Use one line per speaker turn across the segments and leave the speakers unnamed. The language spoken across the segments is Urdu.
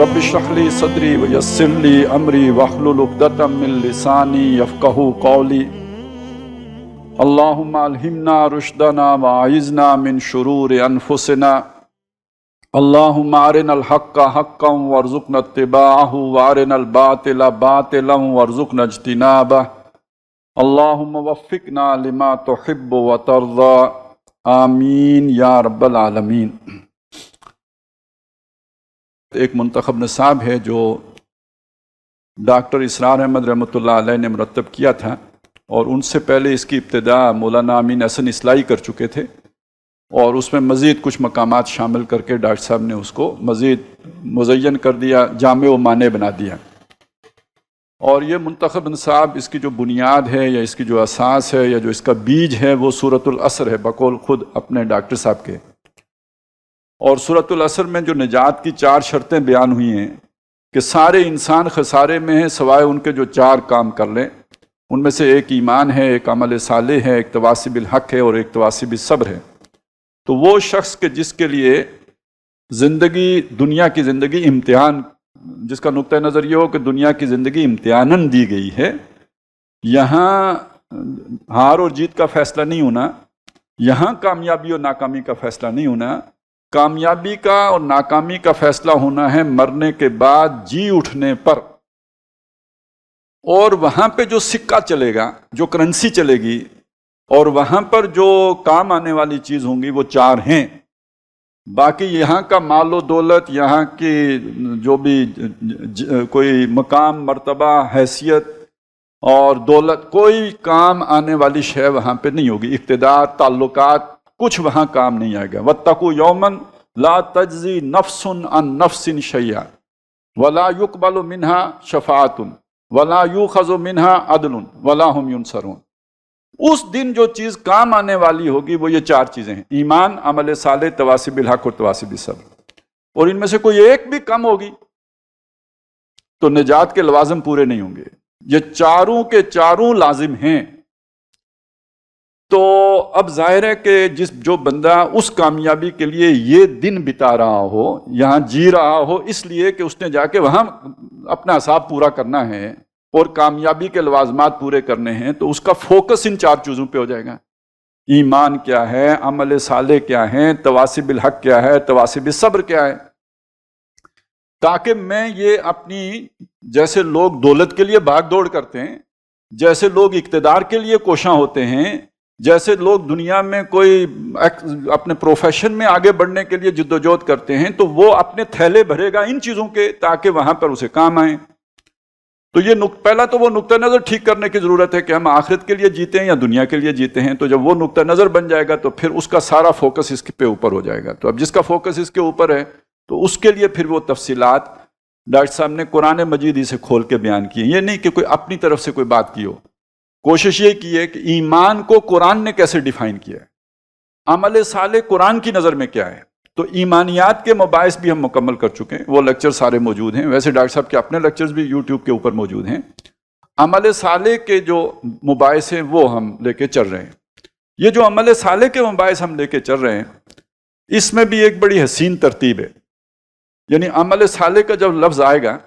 رب اشرح لی صدری ویسر لی امری واحلل عقدۃ من لسانی یفقہوا قولی اللہم الہمنا رشدنا واعذنا من شرور انفسنا اللہم ارنا الحق حقا وارزقنا اتباعہ وارنا الباطل باطلا وارزقنا اجتنابہ اللہم وفقنا لما تحب وترضى آمین یا رب العالمین۔ ایک منتخب نصاب ہے جو ڈاکٹر اسرار احمد رحمۃ اللہ علیہ نے مرتب کیا تھا، اور ان سے پہلے اس کی ابتدا مولانا امین حسن اصلاحی کر چکے تھے، اور اس میں مزید کچھ مقامات شامل کر کے ڈاکٹر صاحب نے اس کو مزید مزین کر دیا، جامع و مانع بنا دیا۔ اور یہ منتخب نصاب، اس کی جو بنیاد ہے یا اس کی جو اساس ہے یا جو اس کا بیج ہے وہ سورۃ العصر ہے، بقول خود اپنے ڈاکٹر صاحب کے۔ اور سورۃ العصر میں جو نجات کی 4 شرطیں بیان ہوئی ہیں کہ سارے انسان خسارے میں ہیں سوائے ان کے جو 4 کام کر لیں، ان میں سے ایک ایمان ہے، ایک عمل صالح ہے، ایک تواصی بالحق ہے، اور ایک تواصی بالصبر ہے۔ تو وہ شخص کہ جس کے لیے زندگی، دنیا کی زندگی امتحان، جس کا نقطہ نظر یہ ہو کہ دنیا کی زندگی امتحاناً دی گئی ہے، یہاں ہار اور جیت کا فیصلہ نہیں ہونا، یہاں کامیابی اور ناکامی کا فیصلہ نہیں ہونا، کامیابی کا اور ناکامی کا فیصلہ ہونا ہے مرنے کے بعد جی اٹھنے پر۔ اور وہاں پہ جو سکہ چلے گا، جو کرنسی چلے گی، اور وہاں پر جو کام آنے والی چیز ہوں گی وہ 4 ہیں۔ باقی یہاں کا مال و دولت، یہاں کی جو بھی کوئی مقام، مرتبہ، حیثیت اور دولت، کوئی کام آنے والی شے وہاں پہ نہیں ہوگی۔ اقتدار، تعلقات، کچھ وہاں کام نہیں آئے گا۔ وَاتَّقُوا يَوْمًا لَا تَجْزِي نَفْسٌ عَن نَفْسٍ شَيْئًا وَلَا يُقْبَلُ مِنْهَا شَفَاعَةٌ وَلَا يُؤْخَذُ مِنْهَا عَدْلٌ وَلَا هُمْ يُنصَرُونَ۔ اس دن جو چیز کام آنے والی ہوگی وہ یہ 4 چیزیں ہیں: ایمان، عمل صالح، تواصی بالحق اور تواصی بالصبر۔ اور ان میں سے کوئی ایک بھی کم ہوگی تو نجات کے لوازم پورے نہیں ہوں گے۔ یہ 4 کے 4 لازم ہیں۔ تو اب ظاہر ہے کہ جو بندہ اس کامیابی کے لیے یہ دن بتا رہا ہو، یہاں جی رہا ہو، اس لیے کہ اس نے جا کے وہاں اپنا حساب پورا کرنا ہے اور کامیابی کے لوازمات پورے کرنے ہیں، تو اس کا فوکس ان 4 چیزوں پہ ہو جائے گا۔ ایمان کیا ہے، عمل صالح کیا ہے، تواصی بالحق کیا ہے، تواصی بالصبر کیا ہے، تاکہ میں یہ اپنی، جیسے لوگ دولت کے لیے بھاگ دوڑ کرتے ہیں، جیسے لوگ اقتدار کے لیے کوشاں ہوتے ہیں، جیسے لوگ دنیا میں کوئی اپنے پروفیشن میں آگے بڑھنے کے لیے جدوجہد کرتے ہیں، تو وہ اپنے تھیلے بھرے گا ان چیزوں کے تاکہ وہاں پر اسے کام آئیں۔ تو یہ پہلا تو وہ نقطہ نظر ٹھیک کرنے کی ضرورت ہے کہ ہم آخرت کے لیے جیتے ہیں یا دنیا کے لیے جیتے ہیں۔ تو جب وہ نقطہ نظر بن جائے گا تو پھر اس کا سارا فوکس اس پہ اوپر ہو جائے گا۔ تو اب جس کا فوکس اس کے اوپر ہے تو اس کے لیے پھر وہ تفصیلات ڈاکٹر صاحب نے قرآن مجید ہی سے کھول کے بیان کی ہیں۔ یہ نہیں کہ کوئی اپنی طرف سے کوئی بات کی ہو، کوشش یہ کی ہے کہ ایمان کو قرآن نے کیسے ڈیفائن کیا ہے، عمل صالح قرآن کی نظر میں کیا ہے۔ تو ایمانیات کے مباحث بھی ہم مکمل کر چکے ہیں، وہ لیکچر سارے موجود ہیں۔ ویسے ڈاکٹر صاحب کے اپنے لیکچرز بھی یوٹیوب کے اوپر موجود ہیں۔ عمل صالح کے جو مباحث ہیں وہ ہم لے کے چل رہے ہیں۔ یہ جو عمل صالح کے مباحث ہم لے کے چل رہے ہیں، اس میں بھی ایک بڑی حسین ترتیب ہے۔ یعنی عمل صالح کا جب لفظ آئے گا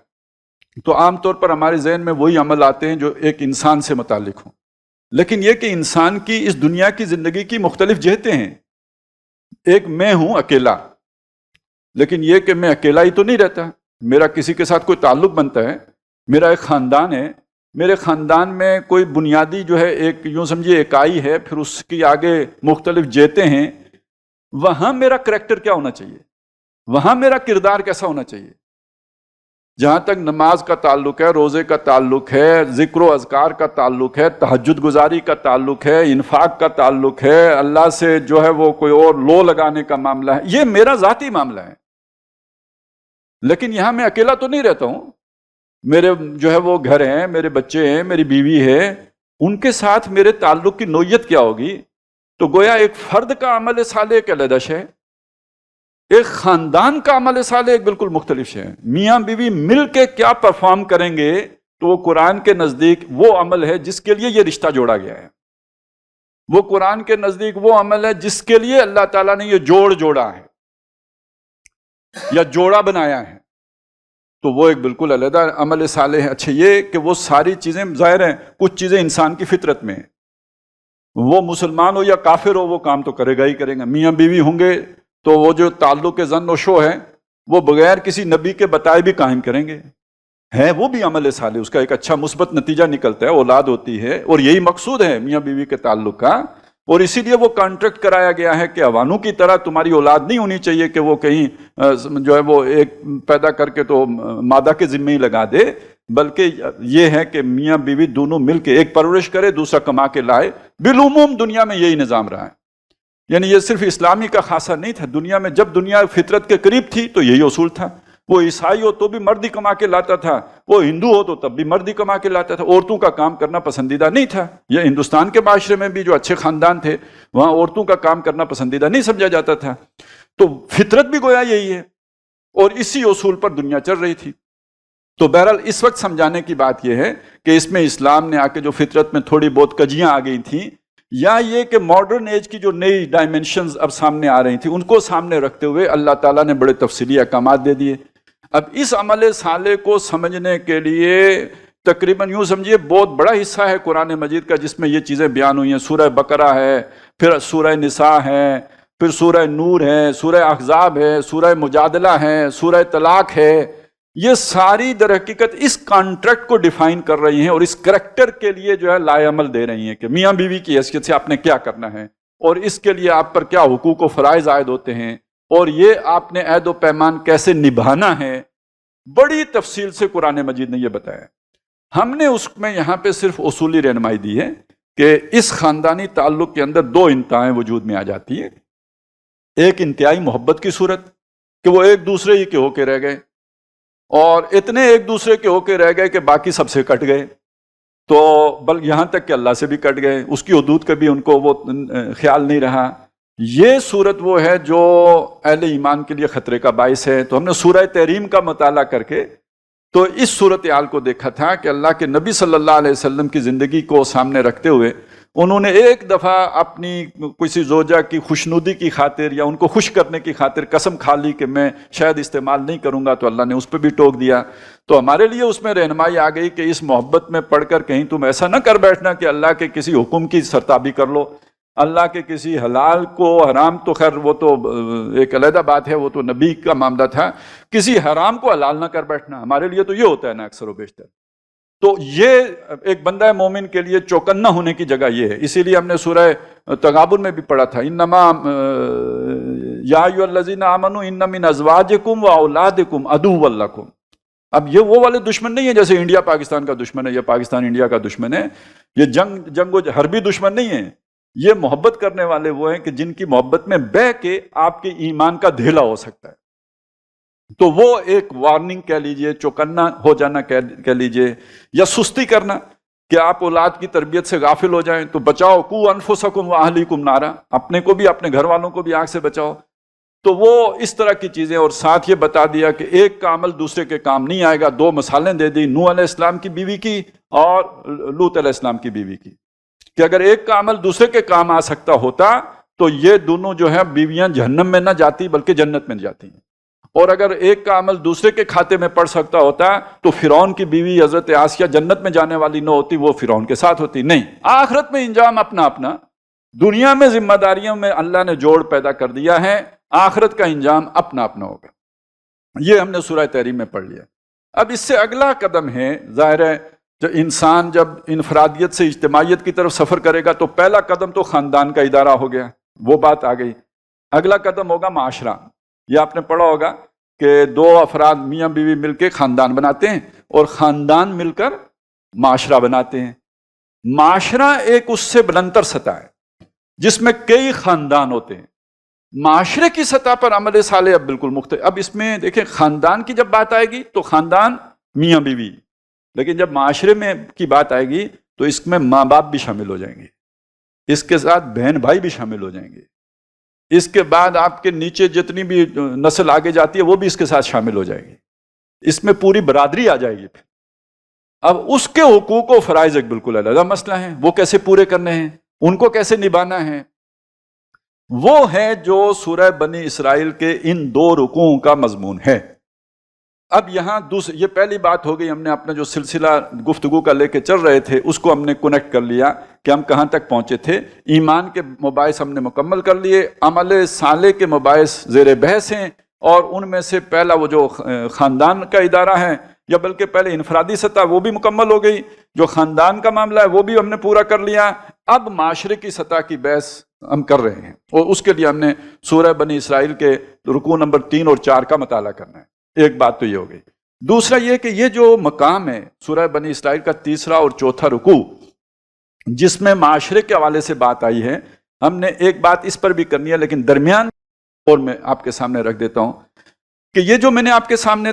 تو عام طور پر ہمارے ذہن میں وہی عمل آتے ہیں جو ایک انسان سے متعلق ہوں، لیکن یہ کہ انسان کی اس دنیا کی زندگی کی مختلف جہتیں ہیں۔ ایک میں ہوں اکیلا، لیکن یہ کہ میں اکیلا ہی تو نہیں رہتا، میرا کسی کے ساتھ کوئی تعلق بنتا ہے، میرا ایک خاندان ہے، میرے خاندان میں کوئی بنیادی جو ہے ایک یوں سمجھیے اکائی ہے، پھر اس کی آگے مختلف جہتیں ہیں۔ وہاں میرا کریکٹر کیا ہونا چاہیے، وہاں میرا کردار کیسا ہونا چاہیے۔ جہاں تک نماز کا تعلق ہے، روزے کا تعلق ہے، ذکر و اذکار کا تعلق ہے، تہجد گزاری کا تعلق ہے، انفاق کا تعلق ہے، اللہ سے جو ہے وہ کوئی اور لو لگانے کا معاملہ ہے، یہ میرا ذاتی معاملہ ہے۔ لیکن یہاں میں اکیلا تو نہیں رہتا ہوں، میرے جو ہے وہ گھر ہیں، میرے بچے ہیں، میری بیوی ہے، ان کے ساتھ میرے تعلق کی نوعیت کیا ہوگی۔ تو گویا ایک فرد کا عمل صالح ایک علیحدہ ہے، ایک خاندان کا عمل صالح ایک بالکل مختلف ہے۔ میاں بیوی مل کے کیا پرفارم کریں گے تو وہ قرآن کے نزدیک وہ عمل ہے جس کے لیے یہ رشتہ جوڑا گیا ہے، وہ قرآن کے نزدیک وہ عمل ہے جس کے لیے اللہ تعالیٰ نے یہ جوڑا ہے یا جوڑا بنایا ہے۔ تو وہ ایک بالکل علیحدہ عمل صالح ہے۔ اچھا یہ کہ وہ ساری چیزیں ظاہر ہیں، کچھ چیزیں انسان کی فطرت میں ہیں، وہ مسلمان ہو یا کافر ہو وہ کام تو کرے گا ہی کرے گا۔ میاں بیوی ہوں گے تو وہ جو تعلق ظن و شو ہے وہ بغیر کسی نبی کے بتائے بھی قائم کریں گے، ہے وہ بھی عمل صالح، اس کا ایک اچھا مثبت نتیجہ نکلتا ہے، اولاد ہوتی ہے، اور یہی مقصود ہے میاں بیوی کے تعلق کا۔ اور اسی لیے وہ کانٹریکٹ کرایا گیا ہے کہ عوانوں کی طرح تمہاری اولاد نہیں ہونی چاہیے کہ وہ کہیں جو ہے وہ ایک پیدا کر کے تو مادہ کے ذمہ ہی لگا دے، بلکہ یہ ہے کہ میاں بیوی دونوں مل کے ایک پرورش کرے، دوسرا کما کے لائے۔ بالعموم دنیا میں یہی نظام رہا ہے، یعنی یہ صرف اسلامی کا خاصہ نہیں تھا، دنیا میں جب دنیا فطرت کے قریب تھی تو یہی اصول تھا۔ وہ عیسائی ہو تو بھی مرد ہی کما کے لاتا تھا، وہ ہندو ہو تو تب بھی مرد ہی کما کے لاتا تھا، عورتوں کا کام کرنا پسندیدہ نہیں تھا۔ یہ ہندوستان کے معاشرے میں بھی جو اچھے خاندان تھے وہاں عورتوں کا کام کرنا پسندیدہ نہیں سمجھا جاتا تھا۔ تو فطرت بھی گویا یہی ہے، اور اسی اصول پر دنیا چل رہی تھی۔ تو بہرحال اس وقت سمجھانے کی بات یہ ہے کہ اس میں اسلام نے آ کے جو فطرت میں تھوڑی بہت کجیاں آ گئی تھیں، یا یہ کہ ماڈرن ایج کی جو نئی ڈائمنشنز اب سامنے آ رہی تھیں ان کو سامنے رکھتے ہوئے اللہ تعالیٰ نے بڑے تفصیلی احکامات دے دیے۔ اب اس عمل صالح کو سمجھنے کے لیے تقریباً یوں سمجھیے بہت بڑا حصہ ہے قرآن مجید کا جس میں یہ چیزیں بیان ہوئی ہیں۔ سورہ بقرہ ہے، پھر سورہ نساء ہے، پھر سورہ نور ہے، سورہ احزاب ہے، سورہ مجادلہ ہے، سورہ طلاق ہے۔ یہ ساری در حقیقت اس کانٹریکٹ کو ڈیفائن کر رہی ہیں اور اس کریکٹر کے لیے جو ہے لائے عمل دے رہی ہیں کہ میاں بیوی کی حیثیت سے آپ نے کیا کرنا ہے، اور اس کے لیے آپ پر کیا حقوق و فرائض عائد ہوتے ہیں، اور یہ آپ نے عہد و پیمان کیسے نبھانا ہے۔ بڑی تفصیل سے قرآن مجید نے یہ بتایا۔ ہم نے اس میں یہاں پہ صرف اصولی رہنمائی دی ہے کہ اس خاندانی تعلق کے اندر دو انتہائیں وجود میں آ جاتی ہیں۔ ایک انتہائی محبت کی صورت کہ وہ ایک دوسرے ہی کے ہو کے رہ گئے، اور اتنے ایک دوسرے کے ہو کے رہ گئے کہ باقی سب سے کٹ گئے، تو بلکہ یہاں تک کہ اللہ سے بھی کٹ گئے، اس کی حدود کا بھی ان کو وہ خیال نہیں رہا۔ یہ صورت وہ ہے جو اہل ایمان کے لیے خطرے کا باعث ہے۔ تو ہم نے سورہ تحریم کا مطالعہ کر کے تو اس صورتحال کو دیکھا تھا کہ اللہ کے نبی صلی اللہ علیہ وسلم کی زندگی کو سامنے رکھتے ہوئے انہوں نے ایک دفعہ اپنی کسی زوجہ کی خوشنودی کی خاطر یا ان کو خوش کرنے کی خاطر قسم کھا لی کہ میں شاید استعمال نہیں کروں گا، تو اللہ نے اس پہ بھی ٹوک دیا۔ تو ہمارے لیے اس میں رہنمائی آ گئی کہ اس محبت میں پڑھ کر کہیں تم ایسا نہ کر بیٹھنا کہ اللہ کے کسی حکم کی سرتابی کر لو، اللہ کے کسی حلال کو حرام، تو خیر وہ تو ایک علیحدہ بات ہے، وہ تو نبی کا معاملہ تھا، کسی حرام کو حلال نہ کر بیٹھنا۔ ہمارے لیے تو یہ ہوتا ہے نا اکثر و بیشتر۔ تو یہ ایک بندہ مومن کے لیے چوکنا ہونے کی جگہ یہ ہے۔ اسی لیے ہم نے سورہ تغابن میں بھی پڑھا تھا، انما یا ایھا الذین آمنوا ان من ازواجکم واولادکم عدوا لکم۔ اب یہ وہ والے دشمن نہیں ہے جیسے انڈیا پاکستان کا دشمن ہے یا پاکستان انڈیا کا دشمن ہے، یہ جنگ و حربی دشمن نہیں ہے۔ یہ محبت کرنے والے وہ ہیں کہ جن کی محبت میں بہ کے آپ کے ایمان کا دھیلا ہو سکتا ہے۔ تو وہ ایک وارننگ کہہ لیجئے، چوکنا ہو جانا کہہ لیجئے، یا سستی کرنا کہ آپ اولاد کی تربیت سے غافل ہو جائیں۔ تو بچاؤ قوا انفسکم واہلیکم نارا، اپنے کو بھی اپنے گھر والوں کو بھی آگ سے بچاؤ۔ تو وہ اس طرح کی چیزیں، اور ساتھ یہ بتا دیا کہ ایک کا عمل دوسرے کے کام نہیں آئے گا۔ دو مثالیں دے دی، نوح علیہ السلام کی بیوی کی اور لوط علیہ السلام کی بیوی کی، کہ اگر ایک کا عمل دوسرے کے کام آ سکتا ہوتا تو یہ دونوں جو ہے بیویاں جہنم میں نہ جاتی بلکہ جنت میں جاتی ہیں، اور اگر ایک کا عمل دوسرے کے کھاتے میں پڑ سکتا ہوتا تو فرعون کی بیوی حضرت آسیہ جنت میں جانے والی نہ ہوتی، وہ فرعون کے ساتھ ہوتی۔ نہیں، آخرت میں انجام اپنا اپنا، دنیا میں ذمہ داریوں میں اللہ نے جوڑ پیدا کر دیا ہے، آخرت کا انجام اپنا اپنا ہوگا۔ یہ ہم نے سورہ تحریم میں پڑھ لیا۔ اب اس سے اگلا قدم ہے، ظاہر ہے جو انسان جب انفرادیت سے اجتماعیت کی طرف سفر کرے گا تو پہلا قدم تو خاندان کا ادارہ ہو گیا، وہ بات آ گئی۔ اگلا قدم ہوگا معاشرہ۔ یہ آپ نے پڑھا ہوگا کہ دو افراد میاں بیوی مل کے خاندان بناتے ہیں اور خاندان مل کر معاشرہ بناتے ہیں۔ معاشرہ ایک اس سے بلندتر سطح ہے جس میں کئی خاندان ہوتے ہیں۔ معاشرے کی سطح پر عمل صالح اب بالکل مختلف۔ اب اس میں دیکھیں خاندان کی جب بات آئے گی تو خاندان میاں بیوی، لیکن جب معاشرے میں کی بات آئے گی تو اس میں ماں باپ بھی شامل ہو جائیں گے، اس کے ساتھ بہن بھائی بھی شامل ہو جائیں گے، اس کے بعد آپ کے نیچے جتنی بھی نسل آگے جاتی ہے وہ بھی اس کے ساتھ شامل ہو جائے گی، اس میں پوری برادری آ جائے گی۔ پھر اب اس کے حقوق و فرائض ایک بالکل علیحدہ مسئلہ ہے، وہ کیسے پورے کرنے ہیں، ان کو کیسے نبھانا ہے۔ وہ ہے جو سورہ بنی اسرائیل کے ان دو رکوعوں کا مضمون ہے۔ اب یہاں یہ پہلی بات ہو گئی، ہم نے اپنا جو سلسلہ گفتگو کا لے کے چل رہے تھے اس کو ہم نے کنیکٹ کر لیا کہ ہم کہاں تک پہنچے تھے. ایمان کے مباحث ہم نے مکمل کر لیے، عمل صالح کے مباحث زیر بحث ہیں، اور ان میں سے پہلا وہ جو خاندان کا ادارہ ہے، یا بلکہ پہلے انفرادی سطح وہ بھی مکمل ہو گئی، جو خاندان کا معاملہ ہے وہ بھی ہم نے پورا کر لیا. اب معاشرے کی سطح کی بحث ہم کر رہے ہیں، اور اس کے لیے ہم نے سورہ بنی اسرائیل کے رکوع نمبر 3 اور 4 کا مطالعہ کرنا ہے. ایک بات تو یہ ہو گئی. دوسرا یہ کہ یہ جو مقام ہے سورہ بنی اسرائیل کا 3 اور 4 رکوع، جس میں معاشرے کے حوالے سے بات آئی ہے، ہم نے ایک بات اس پر بھی کرنی ہے، لیکن درمیان اور میں آپ کے سامنے رکھ دیتا ہوں کہ یہ جو میں نے آپ کے سامنے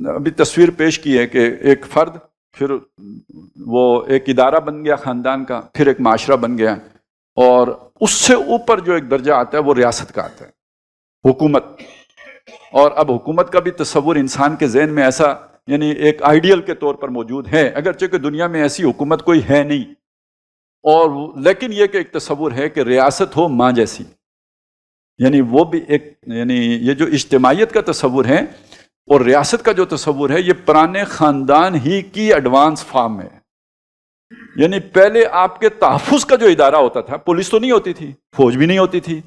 ابھی تصویر پیش کی ہے کہ ایک فرد، پھر وہ ایک ادارہ بن گیا خاندان کا، پھر ایک معاشرہ بن گیا، اور اس سے اوپر جو ایک درجہ آتا ہے وہ ریاست کا آتا ہے، حکومت. اور اب حکومت کا بھی تصور انسان کے ذہن میں ایسا یعنی ایک آئیڈیل کے طور پر موجود ہے، اگرچہ کہ دنیا میں ایسی حکومت کوئی ہے نہیں، اور لیکن یہ کہ ایک تصور ہے کہ ریاست ہو ماں جیسی، یعنی وہ بھی ایک یعنی یہ جو اجتماعیت کا تصور ہے اور ریاست کا جو تصور ہے یہ پرانے خاندان ہی کی ایڈوانس فارم ہے. یعنی پہلے آپ کے تحفظ کا جو ادارہ ہوتا تھا، پولیس تو نہیں ہوتی تھی، فوج بھی نہیں ہوتی تھی،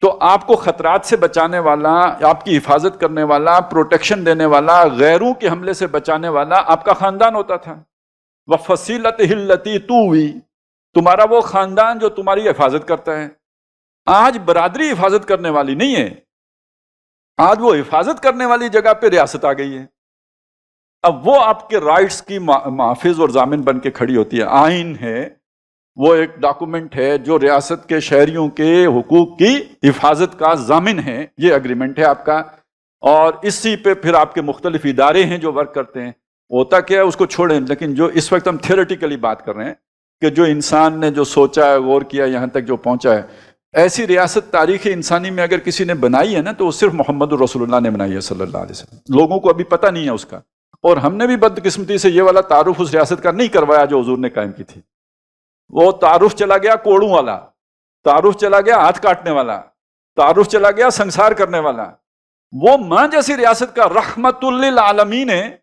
تو آپ کو خطرات سے بچانے والا، آپ کی حفاظت کرنے والا، پروٹیکشن دینے والا، غیروں کے حملے سے بچانے والا آپ کا خاندان ہوتا تھا. وَفَصِيلَتِهِ الَّتِي تُؤْوِي، تمہارا وہ خاندان جو تمہاری حفاظت کرتا ہے. آج برادری حفاظت کرنے والی نہیں ہے، آج وہ حفاظت کرنے والی جگہ پہ ریاست آ گئی ہے. اب وہ آپ کے رائٹس کی محافظ اور ضامن بن کے کھڑی ہوتی ہے. آئین ہے، وہ ایک ڈاکومنٹ ہے جو ریاست کے شہریوں کے حقوق کی حفاظت کا ضامن ہے. یہ اگریمنٹ ہے آپ کا، اور اسی پہ پھر آپ کے مختلف ادارے ہیں جو ورک کرتے ہیں. ہوتا کیا ہے اس کو چھوڑیں، لیکن جو اس وقت ہم تھیوریٹیکلی بات کر رہے ہیں کہ جو انسان نے جو سوچا ہے، غور کیا، یہاں تک جو پہنچا ہے، ایسی ریاست تاریخ انسانی میں اگر کسی نے بنائی ہے نا تو وہ صرف محمد رسول اللہ نے بنائی ہے صلی اللہ علیہ وسلم. لوگوں کو ابھی پتہ نہیں ہے اس کا، اور ہم نے بھی بدقسمتی سے یہ والا تعارف اس ریاست کا نہیں کروایا جو حضور نے قائم کی تھی. وہ تعارف چلا گیا کوڑوں والا، تعارف چلا گیا ہاتھ کاٹنے والا، تعارف چلا گیا سنسار کرنے والا. وہ ماں جیسی ریاست کا رحمت للعالمین ہے،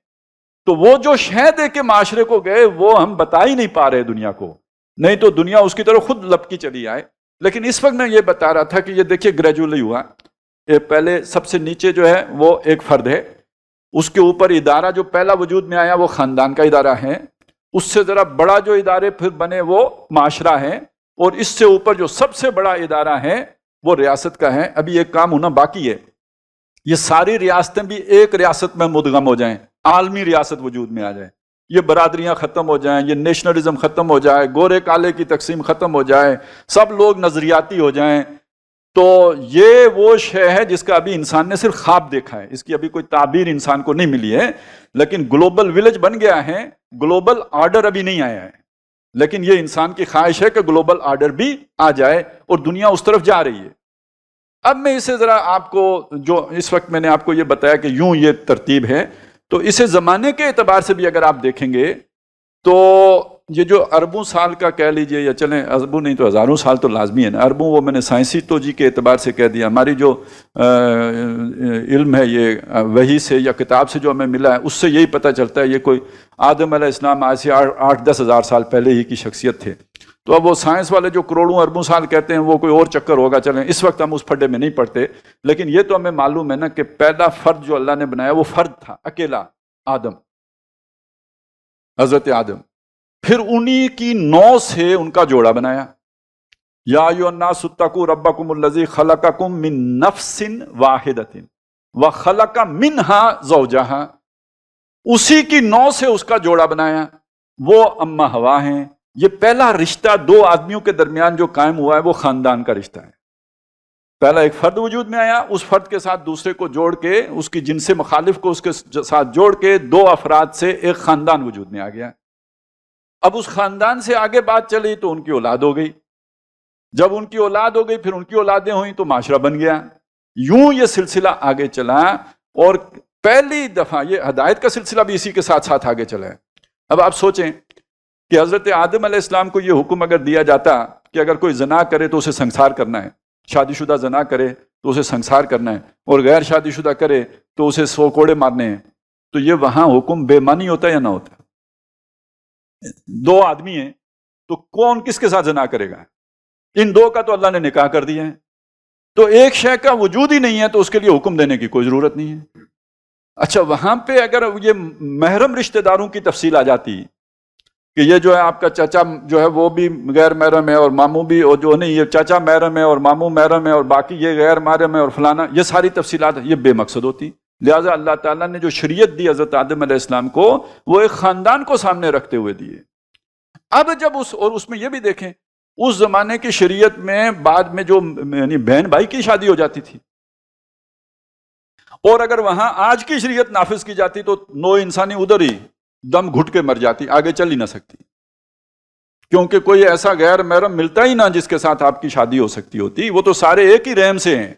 تو وہ جو شہ دے کے معاشرے کو گئے وہ ہم بتا ہی نہیں پا رہے دنیا کو، نہیں تو دنیا اس کی طرف خود لپکی چلی آئے. لیکن اس وقت میں یہ بتا رہا تھا کہ یہ دیکھیے گریجولی ہوا. پہلے سب سے نیچے جو ہے وہ ایک فرد ہے، اس کے اوپر ادارہ جو پہلا وجود میں آیا وہ خاندان کا ادارہ ہے، اس سے ذرا بڑا جو ادارے پھر بنے وہ معاشرہ ہے، اور اس سے اوپر جو سب سے بڑا ادارہ ہے وہ ریاست کا ہے. ابھی ایک کام ہونا باقی ہے، یہ ساری ریاستیں بھی ایک ریاست میں مدغم ہو جائیں، عالمی ریاست وجود میں آ جائے، یہ برادریاں ختم ہو جائیں، یہ نیشنلزم ختم ہو جائے، گورے کالے کی تقسیم ختم ہو جائے، سب لوگ نظریاتی ہو جائیں. تو یہ وہ شے ہے جس کا ابھی انسان نے صرف خواب دیکھا ہے، اس کی ابھی کوئی تعبیر انسان کو نہیں ملی ہے. لیکن گلوبل ولیج بن گیا ہے، گلوبل آرڈر ابھی نہیں آیا ہے، لیکن یہ انسان کی خواہش ہے کہ گلوبل آرڈر بھی آ جائے، اور دنیا اس طرف جا رہی ہے. اب میں اسے ذرا آپ کو جو اس وقت میں نے آپ کو یہ بتایا کہ یوں یہ ترتیب ہے، تو اسے زمانے کے اعتبار سے بھی اگر آپ دیکھیں گے تو یہ جو اربوں سال کا کہہ لیجئے، یا چلیں اربوں نہیں تو ہزاروں سال تو لازمی ہے نا، اربوں وہ میں نے سائنسی توجہ کے اعتبار سے کہہ دیا. ہماری جو علم ہے یہ وحی سے یا کتاب سے جو ہمیں ملا ہے اس سے یہی پتہ چلتا ہے یہ کوئی آدم علیہ السلام آج سے 8-10 ہزار سال پہلے ہی کی شخصیت تھے. تو اب وہ سائنس والے جو کروڑوں اربوں سال کہتے ہیں وہ کوئی اور چکر ہوگا، چلیں اس وقت ہم اس پھڈے میں نہیں پڑتے. لیکن یہ تو ہمیں معلوم ہے نا کہ پہلا فرد جو اللہ نے بنایا وہ فرد تھا اکیلا، آدم، حضرت آدم. پھر انہی کی نو سے ان کا جوڑا بنایا. یا ایھا الناس اتقوا ربکم الذی خلقکم من نفس واحدۃ وخلق منها زوجہا. اسی کی نو سے اس کا جوڑا بنایا، وہ اما ہوا ہیں. یہ پہلا رشتہ دو آدمیوں کے درمیان جو قائم ہوا ہے وہ خاندان کا رشتہ ہے. پہلا ایک فرد وجود میں آیا، اس فرد کے ساتھ دوسرے کو جوڑ کے، اس کی جنس مخالف کو اس کے ساتھ جوڑ کے دو افراد سے ایک خاندان وجود میں آ گیا. اب اس خاندان سے آگے بات چلی تو ان کی اولاد ہو گئی، جب ان کی اولاد ہو گئی پھر ان کی اولادیں ہوئیں تو معاشرہ بن گیا. یوں یہ سلسلہ آگے چلا، اور پہلی دفعہ یہ ہدایت کا سلسلہ بھی اسی کے ساتھ ساتھ آگے چلا ہے. اب آپ سوچیں کہ حضرت آدم علیہ السلام کو یہ حکم اگر دیا جاتا کہ اگر کوئی زنا کرے تو اسے سنسار کرنا ہے، شادی شدہ زنا کرے تو اسے سنسار کرنا ہے، اور غیر شادی شدہ کرے تو اسے 100 کوڑے مارنے ہیں، تو یہ وہاں حکم بے معنی ہوتا ہے یا نہ ہوتا؟ دو آدمی ہیں تو کون کس کے ساتھ زنا کرے گا؟ ان دو کا تو اللہ نے نکاح کر دیا ہے، تو ایک شے کا وجود ہی نہیں ہے تو اس کے لیے حکم دینے کی کوئی ضرورت نہیں ہے۔ اچھا، وہاں پہ اگر یہ محرم رشتہ داروں کی تفصیل آ جاتی کہ یہ جو ہے آپ کا چچا جو ہے وہ بھی غیر محرم ہے اور ماموں بھی، اور جو نہیں یہ چچا محرم ہے اور ماموں محرم ہے اور باقی یہ غیر محرم ہے اور فلانا، یہ ساری تفصیلات یہ بے مقصد ہوتی۔ لہٰذا اللہ تعالیٰ نے جو شریعت دی حضرت آدم علیہ السلام کو، وہ ایک خاندان کو سامنے رکھتے ہوئے دیے۔ اب جب اس میں یہ بھی دیکھیں، اس زمانے کی شریعت میں بعد میں جو یعنی بہن بھائی کی شادی ہو جاتی تھی، اور اگر وہاں آج کی شریعت نافذ کی جاتی تو نو انسانی ادھر ہی دم گھٹ کے مر جاتی، آگے چل ہی نہ سکتی، کیونکہ کوئی ایسا غیر محرم ملتا ہی نہ جس کے ساتھ آپ کی شادی ہو سکتی ہوتی، وہ تو سارے ایک ہی رحم سے ہیں،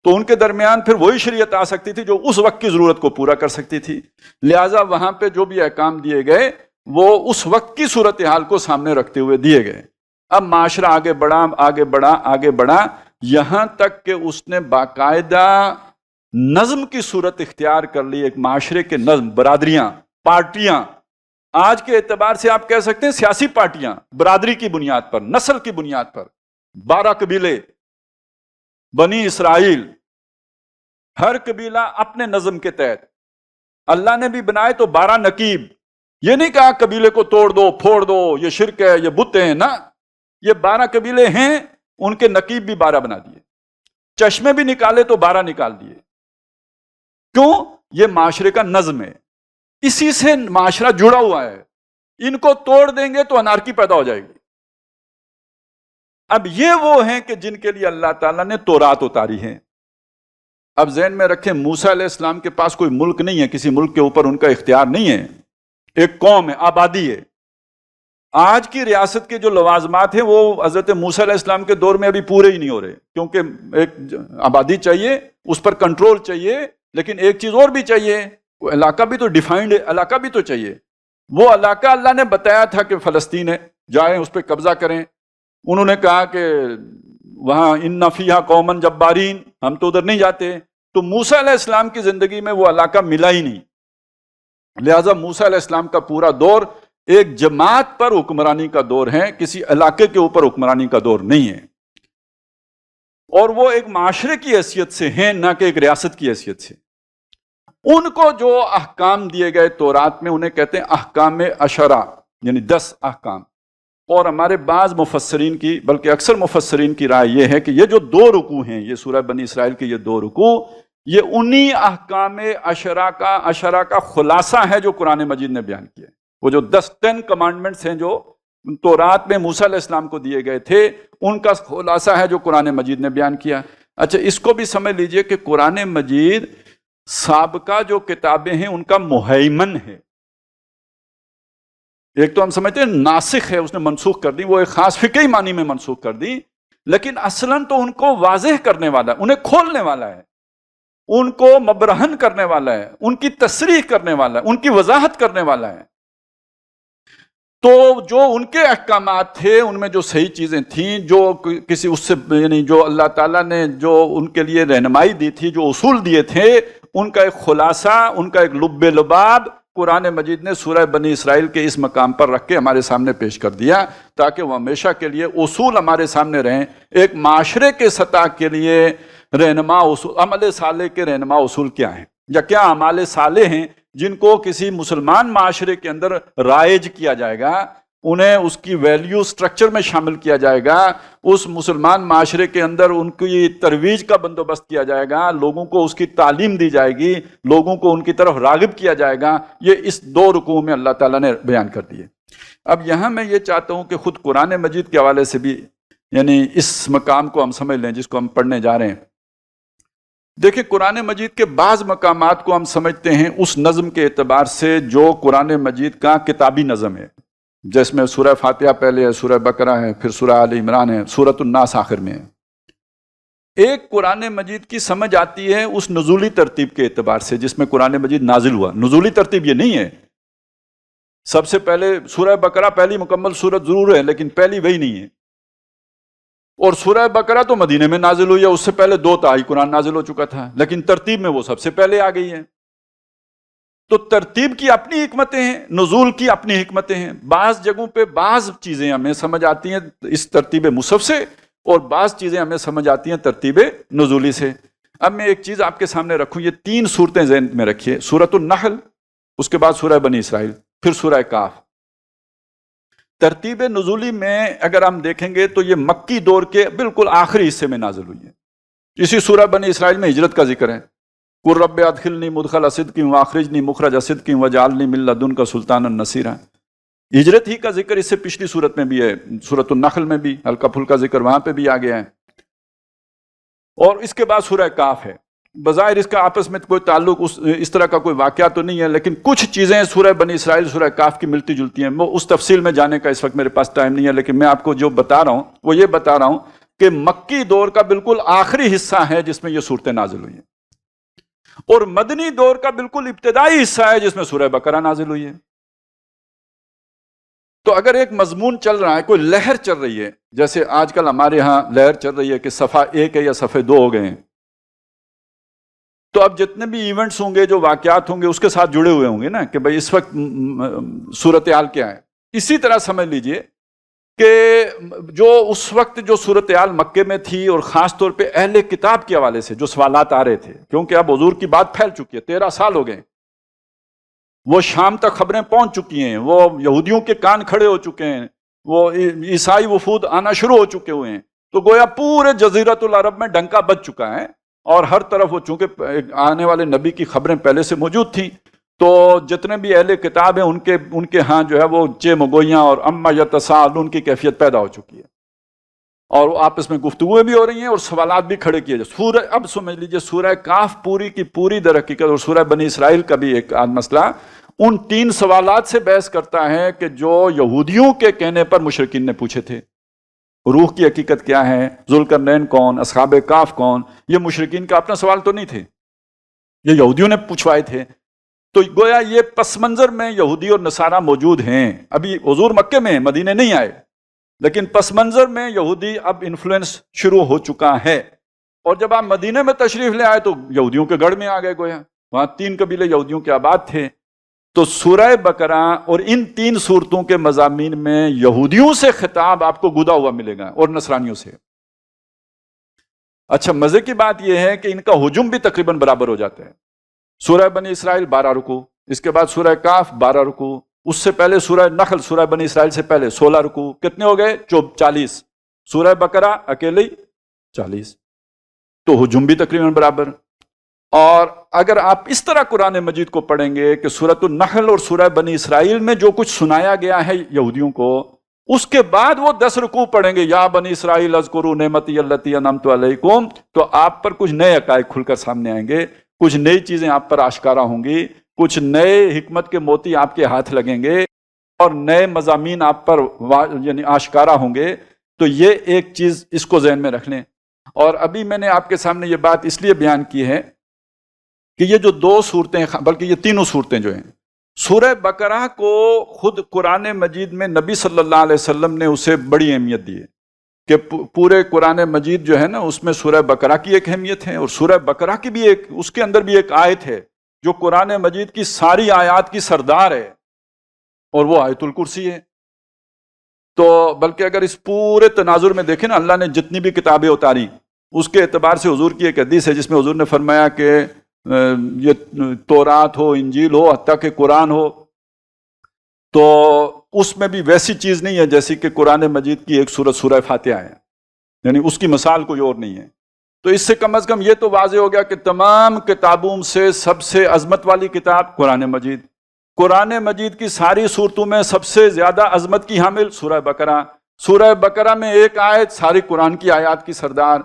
تو ان کے درمیان پھر وہی شریعت آ سکتی تھی جو اس وقت کی ضرورت کو پورا کر سکتی تھی۔ لہٰذا وہاں پہ جو بھی احکام دیے گئے وہ اس وقت کی صورتحال کو سامنے رکھتے ہوئے دیے گئے۔ اب معاشرہ آگے بڑھا آگے بڑھا آگے بڑھا، یہاں تک کہ اس نے باقاعدہ نظم کی صورت اختیار کر لی، ایک معاشرے کے نظم، برادریاں، پارٹیاں، آج کے اعتبار سے آپ کہہ سکتے ہیں سیاسی پارٹیاں، برادری کی بنیاد پر، نسل کی بنیاد پر، 12 قبیلے، بنی اسرائیل، ہر قبیلہ اپنے نظم کے تحت۔ اللہ نے بھی بنائے تو 12 نقیب، یہ نہیں کہا قبیلے کو توڑ دو پھوڑ دو یہ شرک ہے یہ بت ہیں، نہ، یہ 12 قبیلے ہیں، ان کے نقیب بھی 12 بنا دیے، چشمے بھی نکالے تو 12 نکال دیے۔ کیوں؟ یہ معاشرے کا نظم ہے، اسی سے معاشرہ جڑا ہوا ہے، ان کو توڑ دیں گے تو انارکی پیدا ہو جائے گی۔ اب یہ وہ ہیں کہ جن کے لیے اللہ تعالیٰ نے تورات اتاری ہے۔ اب ذہن میں رکھیں، موسیٰ علیہ السلام کے پاس کوئی ملک نہیں ہے، کسی ملک کے اوپر ان کا اختیار نہیں ہے، ایک قوم ہے، آبادی ہے۔ آج کی ریاست کے جو لوازمات ہیں وہ حضرت موسیٰ علیہ السلام کے دور میں ابھی پورے ہی نہیں ہو رہے، کیونکہ ایک آبادی چاہیے، اس پر کنٹرول چاہیے، لیکن ایک چیز اور بھی چاہیے، علاقہ بھی تو ڈیفائنڈ علاقہ بھی تو چاہیے۔ وہ علاقہ اللہ نے بتایا تھا کہ فلسطین ہے، جائیں اس پہ قبضہ کریں، انہوں نے کہا کہ وہاں ان فیہا قوما جبارین، ہم تو ادھر نہیں جاتے، تو موسیٰ علیہ السلام کی زندگی میں وہ علاقہ ملا ہی نہیں۔ لہٰذا موسیٰ علیہ السلام کا پورا دور ایک جماعت پر حکمرانی کا دور ہے، کسی علاقے کے اوپر حکمرانی کا دور نہیں ہے، اور وہ ایک معاشرے کی حیثیت سے ہیں، نہ کہ ایک ریاست کی حیثیت سے۔ ان کو جو احکام دیے گئے تورات میں، انہیں کہتے ہیں احکام عشرہ، یعنی 10 احکام۔ اور ہمارے بعض مفسرین کی، بلکہ اکثر مفسرین کی رائے یہ ہے کہ یہ جو 2 رکوع ہیں، یہ سورہ بنی اسرائیل کے یہ 2 رکوع، یہ انہی احکام عشرہ کا خلاصہ ہے جو قرآن مجید نے بیان کیا ہے۔ وہ جو 10 کمانڈمنٹس ہیں جو تورات میں موسیٰ علیہ السلام کو دیے گئے تھے، ان کا خلاصہ ہے جو قرآن مجید نے بیان کیا۔ اچھا، اس کو بھی سمجھ لیجئے کہ قرآن مجید سابقہ جو کتابیں ہیں ان کا مہیمن ہے۔ ایک تو ہم سمجھتے ہیں ناسخ ہے، اس نے منسوخ کر دی، وہ ایک خاص فقہی معنی میں منسوخ کر دی، لیکن اصلاً تو ان کو واضح کرنے والا ہے، انہیں کھولنے والا ہے، ان کو مبرہن کرنے والا ہے، ان کی تصریح کرنے والا ہے، ان کی وضاحت کرنے والا ہے۔ تو جو ان کے احکامات تھے، ان میں جو صحیح چیزیں تھیں، جو کسی اس سے یعنی جو اللہ تعالیٰ نے جو ان کے لیے رہنمائی دی تھی، جو اصول دیے تھے، ان کا ایک خلاصہ، ان کا ایک لب لباب قرآن مجید نے سورہ بنی اسرائیل کے اس مقام پر رکھ کے ہمارے سامنے پیش کر دیا، تاکہ وہ ہمیشہ کے لیے اصول ہمارے سامنے رہیں، ایک معاشرے کے سطح کے لیے رہنما اصول۔ عمل صالح کے رہنما اصول کیا ہیں، یا کیا اعمال صالح ہیں جن کو کسی مسلمان معاشرے کے اندر رائج کیا جائے گا، انہیں اس کی ویلیو سٹرکچر میں شامل کیا جائے گا، اس مسلمان معاشرے کے اندر ان کی ترویج کا بندوبست کیا جائے گا، لوگوں کو اس کی تعلیم دی جائے گی، لوگوں کو ان کی طرف راغب کیا جائے گا۔ یہ اس 2 رکوع میں اللہ تعالیٰ نے بیان کر دیے۔ اب یہاں میں یہ چاہتا ہوں کہ خود قرآن مجید کے حوالے سے بھی یعنی اس مقام کو ہم سمجھ لیں جس کو ہم پڑھنے جا رہے ہیں۔ دیکھیں، قرآن مجید کے بعض مقامات کو ہم سمجھتے ہیں اس نظم کے اعتبار سے جو قرآن مجید کا کتابی نظم ہے، جس میں سورہ فاتحہ پہلے ہے، سورہ بقرہ ہے، پھر سورہ آل عمران ہے، سورۃ الناس آخر میں ہے۔ ایک قرآن مجید کی سمجھ آتی ہے اس نزولی ترتیب کے اعتبار سے جس میں قرآن مجید نازل ہوا۔ نزولی ترتیب یہ نہیں ہے سب سے پہلے سورہ بقرہ پہلی مکمل سورت ضرور ہے، لیکن پہلی وہی نہیں ہے، اور سورہ بقرہ تو مدینے میں نازل ہوئی ہے، اس سے پہلے 2 تہائی قرآن نازل ہو چکا تھا، لیکن ترتیب میں وہ سب سے پہلے آ گئی ہے۔ تو ترتیب کی اپنی حکمتیں ہیں، نزول کی اپنی حکمتیں ہیں. بعض جگہوں پہ بعض چیزیں ہمیں سمجھ آتی ہیں اس ترتیب مصحف سے، اور بعض چیزیں ہمیں سمجھ آتی ہیں ترتیب نزولی سے. اب میں ایک چیز آپ کے سامنے رکھوں، یہ 3 صورتیں ذہن میں رکھیے، سورۃ النحل، اس کے بعد سورہ بنی اسرائیل، پھر سورہ کاف. ترتیب نزولی میں اگر ہم دیکھیں گے تو یہ مکی دور کے بالکل آخری حصے میں نازل ہوئی ہے. اسی سورہ بنی اسرائیل میں ہجرت کا ذکر ہے، قل رب ادخلنی مدخل صدق واخرجنی مخرج صدق وجعلنی من لدنک سلطانا نصیرا. ہجرت ہی کا ذکر اس سے پچھلی صورت میں بھی ہے، سورۃ النحل میں بھی ہلکا پھلکا ذکر وہاں پہ بھی آ گیا ہے. اور اس کے بعد سورہ کاف ہے. بظاہر اس کا آپس میں کوئی تعلق اس طرح کا کوئی واقعہ تو نہیں ہے، لیکن کچھ چیزیں سورہ بنی اسرائیل سورہ کاف کی ملتی جلتی ہیں. وہ اس تفصیل میں جانے کا اس وقت میرے پاس ٹائم نہیں ہے، لیکن میں آپ کو جو بتا رہا ہوں وہ یہ بتا رہا ہوں کہ مکی دور کا بالکل آخری حصہ ہے جس میں یہ صورتیں نازل ہوئی ہیں، اور مدنی دور کا بالکل ابتدائی حصہ ہے جس میں سورہ بقرہ نازل ہوئی ہے. تو اگر ایک مضمون چل رہا ہے، کوئی لہر چل رہی ہے، جیسے آج کل ہمارے ہاں لہر چل رہی ہے کہ صفحہ 1 ہے یا صفحے 2 ہو گئے ہیں، تو اب جتنے بھی ایونٹس ہوں گے، جو واقعات ہوں گے، اس کے ساتھ جڑے ہوئے ہوں گے نا کہ بھئی اس وقت صورتحال کیا ہے. اسی طرح سمجھ لیجئے کہ جو اس وقت جو صورتحال مکے میں تھی، اور خاص طور پہ اہل کتاب کے حوالے سے جو سوالات آ رہے تھے، کیونکہ اب حضور کی بات پھیل چکی ہے، 13 سال ہو گئے، وہ شام تک خبریں پہنچ چکی ہیں، وہ یہودیوں کے کان کھڑے ہو چکے ہیں، وہ عیسائی وفود آنا شروع ہو چکے ہوئے ہیں. تو گویا پورے جزیرۃ العرب میں ڈنکا بج چکا ہے، اور ہر طرف وہ چونکہ آنے والے نبی کی خبریں پہلے سے موجود تھیں، تو جتنے بھی اہل کتاب ہیں ان کے ہاں جو ہے وہ چے مگویاں اور اما یتساءلون کی کیفیت پیدا ہو چکی ہے، اور وہ آپس میں گفتگویں بھی ہو رہی ہیں اور سوالات بھی کھڑے کیے جائے. اب سمجھ لیجئے سورہ کاف پوری کی پوری در حقیقت، اور سورہ بنی اسرائیل کا بھی ایک مسئلہ ان 3 سوالات سے بحث کرتا ہے کہ جو یہودیوں کے کہنے پر مشرکین نے پوچھے تھے. روح کی حقیقت کیا ہے، ذوالقرنین کون، اصحاب کاف کون، یہ مشرکین کا اپنا سوال تو نہیں تھے، یہ یہودیوں نے پوچھوائے تھے. تو گویا یہ پس منظر میں یہودی اور نصارہ موجود ہیں. ابھی حضور مکے میں ہیں، مدینے نہیں آئے، لیکن پس منظر میں یہودی اب انفلوئنس شروع ہو چکا ہے. اور جب آپ مدینے میں تشریف لے آئے تو یہودیوں کے گڑھ میں آ گئے، گویا وہاں 3 قبیلے یہودیوں کے آباد تھے. تو سورہ بقرہ اور ان 3 صورتوں کے مضامین میں یہودیوں سے خطاب آپ کو گودا ہوا ملے گا، اور نصرانیوں سے. اچھا، مزے کی بات یہ ہے کہ ان کا ہجوم بھی تقریباً برابر ہو جاتا ہے. سورہ بنی اسرائیل 12 رکوع، اس کے بعد سورہ کاف 12 رکوع، اس سے پہلے سورہ نحل سورہ بنی اسرائیل سے پہلے 16 رکوع، کتنے ہو گئے؟ 40. سورہ بقرہ اکیلے 40. تو ہجوم بھی تقریباً برابر. اور اگر آپ اس طرح قرآن مجید کو پڑھیں گے کہ سورۃ النحل اور سورہ بنی اسرائیل میں جو کچھ سنایا گیا ہے یہودیوں کو، اس کے بعد وہ 10 رکوع پڑھیں گے، یا بنی اسرائیل اذکروا نعمتی التی انعمت علیکم، تو آپ پر کچھ نئے حقائق کھل کر سامنے آئیں گے، کچھ نئی چیزیں آپ پر آشکارا ہوں گی، کچھ نئے حکمت کے موتی آپ کے ہاتھ لگیں گے، اور نئے مضامین آپ پر یعنی آشکارا ہوں گے. تو یہ ایک چیز اس کو ذہن میں رکھ لیں. اور ابھی میں نے آپ کے سامنے یہ بات اس لیے بیان کی ہے کہ یہ جو 2 صورتیں، بلکہ یہ 3 صورتیں جو ہیں، سورہ بقرہ کو خود قرآن مجید میں نبی صلی اللہ علیہ وسلم نے اسے بڑی اہمیت دی ہے کہ پورے قرآن مجید جو ہے نا، اس میں سورہ بقرہ کی ایک اہمیت ہے، اور سورہ بقرہ کی بھی اس کے اندر بھی ایک آیت ہے جو قرآن مجید کی ساری آیات کی سردار ہے، اور وہ آیت الکرسی ہے. تو بلکہ اگر اس پورے تناظر میں دیکھیں نا، اللہ نے جتنی بھی کتابیں اتاری، اس کے اعتبار سے حضور کی ایک حدیث ہے جس میں حضور نے فرمایا کہ یہ تورات ہو، انجیل ہو، حتیٰ کہ قرآن ہو، تو اس میں بھی ویسی چیز نہیں ہے جیسی کہ قرآن مجید کی ایک سورت سورہ فاتحہ ہے، یعنی اس کی مثال کوئی اور نہیں ہے. تو اس سے کم از کم یہ تو واضح ہو گیا کہ تمام کتابوں سے سب سے عظمت والی کتاب قرآن مجید. قرآن مجید کی ساری صورتوں میں سب سے زیادہ عظمت کی حامل سورہ بقرہ. سورہ بقرہ میں ایک آیت ساری قرآن کی آیات کی سردار،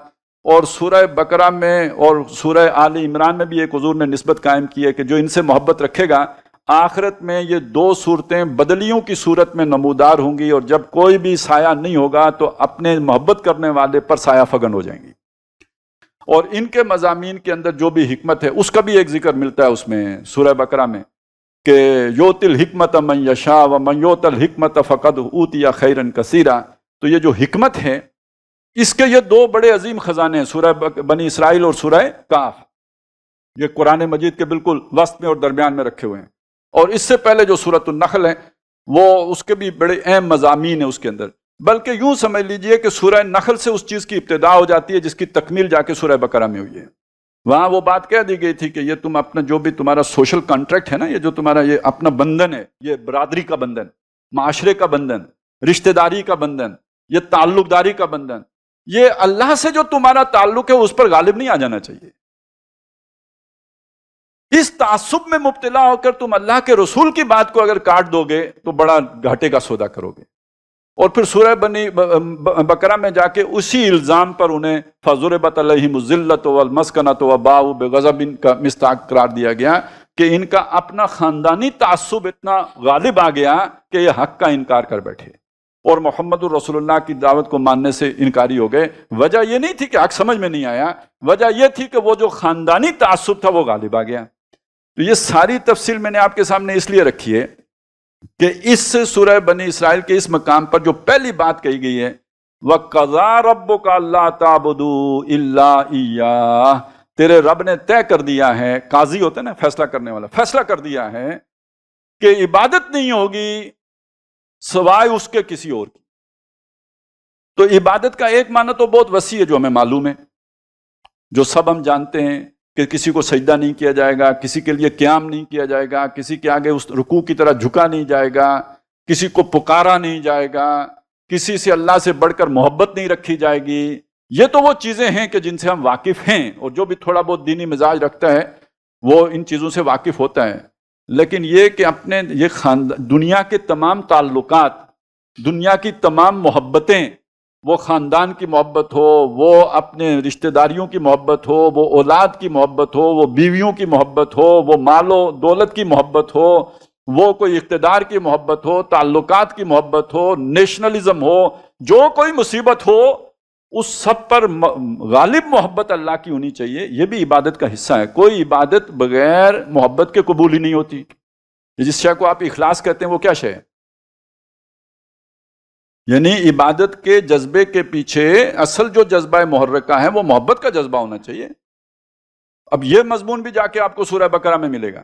اور سورہ بقرہ میں اور سورہ آل عمران میں بھی ایک حضور نے نسبت قائم کی ہے کہ جو ان سے محبت رکھے گا، آخرت میں یہ 2 صورتیں بدلیوں کی صورت میں نمودار ہوں گی، اور جب کوئی بھی سایہ نہیں ہوگا تو اپنے محبت کرنے والے پر سایہ فگن ہو جائیں گی. اور ان کے مضامین کے اندر جو بھی حکمت ہے اس کا بھی ایک ذکر ملتا ہے اس میں سورہ بقرہ میں کہ یؤتی الحکمت من یشاء ومن یؤت الحکمت فقد اوتی خیرا کثیرا. تو یہ جو حکمت ہے، اس کے یہ 2 بڑے عظیم خزانے ہیں، سورہ بنی اسرائیل اور سورہ کاف. یہ قرآن مجید کے بالکل وسط میں اور درمیان میں رکھے ہوئے ہیں. اور اس سے پہلے جو سورۃ النحل ہے وہ اس کے بھی بڑے اہم مضامین ہیں اس کے اندر. بلکہ یوں سمجھ لیجئے کہ سورہ نحل سے اس چیز کی ابتدا ہو جاتی ہے جس کی تکمیل جا کے سورہ بقرہ میں ہوئی ہے. وہاں وہ بات کہہ دی گئی تھی کہ یہ تم اپنا جو بھی تمہارا سوشل کانٹریکٹ ہے نا، یہ جو تمہارا یہ اپنا بندھن ہے، یہ برادری کا بندھن، معاشرے کا بندھن، رشتہ داری کا بندھن، یہ تعلق داری کا بندھن، یہ اللہ سے جو تمہارا تعلق ہے اس پر غالب نہیں آ جانا چاہیے. اس تعصب میں مبتلا ہو کر تم اللہ کے رسول کی بات کو اگر کاٹ دو گے تو بڑا گھاٹے کا سودا کرو گے. اور پھر سورہ بنی بقرہ میں جا کے اسی الزام پر انہیں فَضُرِبَتْ عَلَيْهِمُ الذِّلَّةُ وَالْمَسْكَنَةُ وَبَاءُوا بِغَضَبٍ کا مصداق قرار دیا گیا کہ ان کا اپنا خاندانی تعصب اتنا غالب آ گیا کہ یہ حق کا انکار کر بیٹھے اور محمد الرسول اللہ کی دعوت کو ماننے سے انکاری ہو گئے. وجہ یہ نہیں تھی کہ حق سمجھ میں نہیں آیا، وجہ یہ تھی کہ وہ جو خاندانی تعصب تھا وہ غالب آ گیا. تو یہ ساری تفصیل میں نے آپ کے سامنے اس لیے رکھی ہے کہ اس سے سورہ بنی اسرائیل کے اس مقام پر جو پہلی بات کہی گئی ہے وَقَضَىٰ رَبُّكَ أَلَّا تَعْبُدُوا إِلَّا إِيَّاهُ، تیرے رب نے طے کر دیا ہے، قاضی ہوتا ہے نا فیصلہ کرنے والا، فیصلہ کر دیا ہے کہ عبادت نہیں ہوگی سوائے اس کے کسی اور کی. تو عبادت کا ایک معنی تو بہت وسیع ہے جو ہمیں معلوم ہے، جو سب ہم جانتے ہیں کہ کسی کو سجدہ نہیں کیا جائے گا، کسی کے لیے قیام نہیں کیا جائے گا، کسی کے آگے اس رکوع کی طرح جھکا نہیں جائے گا، کسی کو پکارا نہیں جائے گا، کسی سے اللہ سے بڑھ کر محبت نہیں رکھی جائے گی. یہ تو وہ چیزیں ہیں کہ جن سے ہم واقف ہیں، اور جو بھی تھوڑا بہت دینی مزاج رکھتا ہے وہ ان چیزوں سے واقف ہوتا ہے. لیکن یہ کہ اپنے یہ دنیا کے تمام تعلقات، دنیا کی تمام محبتیں، وہ خاندان کی محبت ہو، وہ اپنے رشتہ داریوں کی محبت ہو، وہ اولاد کی محبت ہو، وہ بیویوں کی محبت ہو، وہ مال و دولت کی محبت ہو، وہ کوئی اقتدار کی محبت ہو، تعلقات کی محبت ہو، نیشنلزم ہو، جو کوئی مصیبت ہو، اس سب پر غالب محبت اللہ کی ہونی چاہیے. یہ بھی عبادت کا حصہ ہے. کوئی عبادت بغیر محبت کے قبول ہی نہیں ہوتی. جس شے کو آپ اخلاص کہتے ہیں وہ کیا شے ہے؟ یعنی عبادت کے جذبے کے پیچھے اصل جو جذبہ محرکہ ہے وہ محبت کا جذبہ ہونا چاہیے. اب یہ مضمون بھی جا کے آپ کو سورہ بقرہ میں ملے گا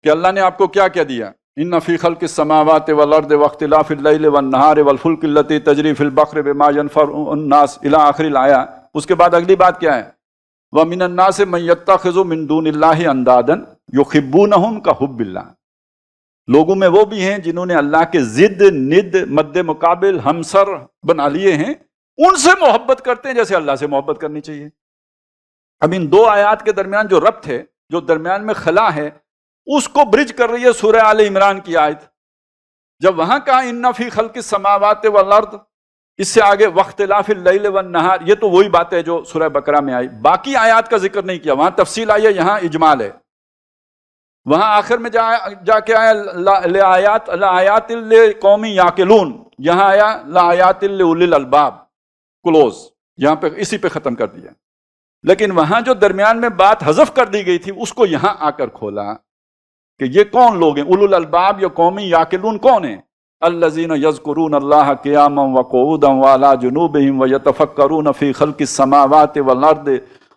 کہ اللہ نے آپ کو کیا کیا دیا. ان فی خلق السماوات والارض واختلاف الليل والنهار والفلك التي تجري في البحر بما ينفع الناس الى آخر الآیہ. اس کے بعد اگلی بات کیا ہے؟ ومن الناس من يتخذ من دون الله اندادا يحبونهم كحب الله. لوگوں میں وہ بھی ہیں جنہوں نے اللہ کے ضد، ند، مد مقابل، ہمسر بنا لیے ہیں، ان سے محبت کرتے ہیں جیسے اللہ سے محبت کرنی چاہیے. اب ان دو آیات کے درمیان جو ربط ہے، جو درمیان میں خلا ہے، اس کو برج کر رہی ہے سورہ آل عمران کی آیت. جب وہاں کہا ان فی خلق السماوات والارض، اس سے آگے واختلاف اللیل والنہار، یہ تو وہی بات ہے جو سورہ بقرہ میں آئی. باقی آیات کا ذکر نہیں کیا، وہاں تفصیل آئی ہے، یہاں اجمال ہے. وہاں آخر میں جا کے آیا لآیات لقوم یعقلون، یہاں آیا لآیات لأولی الالباب، کلوز، یہاں پہ اسی پہ ختم کر دیا. لیکن وہاں جو درمیان میں بات حذف کر دی گئی تھی اس کو یہاں آ کر کھولا کہ یہ کون لوگ ہیں اولو الالباب یا قومی یعقلون کون ہیں؟ الذین یذکرون اللہ قیاما وقعودا وعلی جنوبہم ویتفکرون فی خلق السماوات والارض،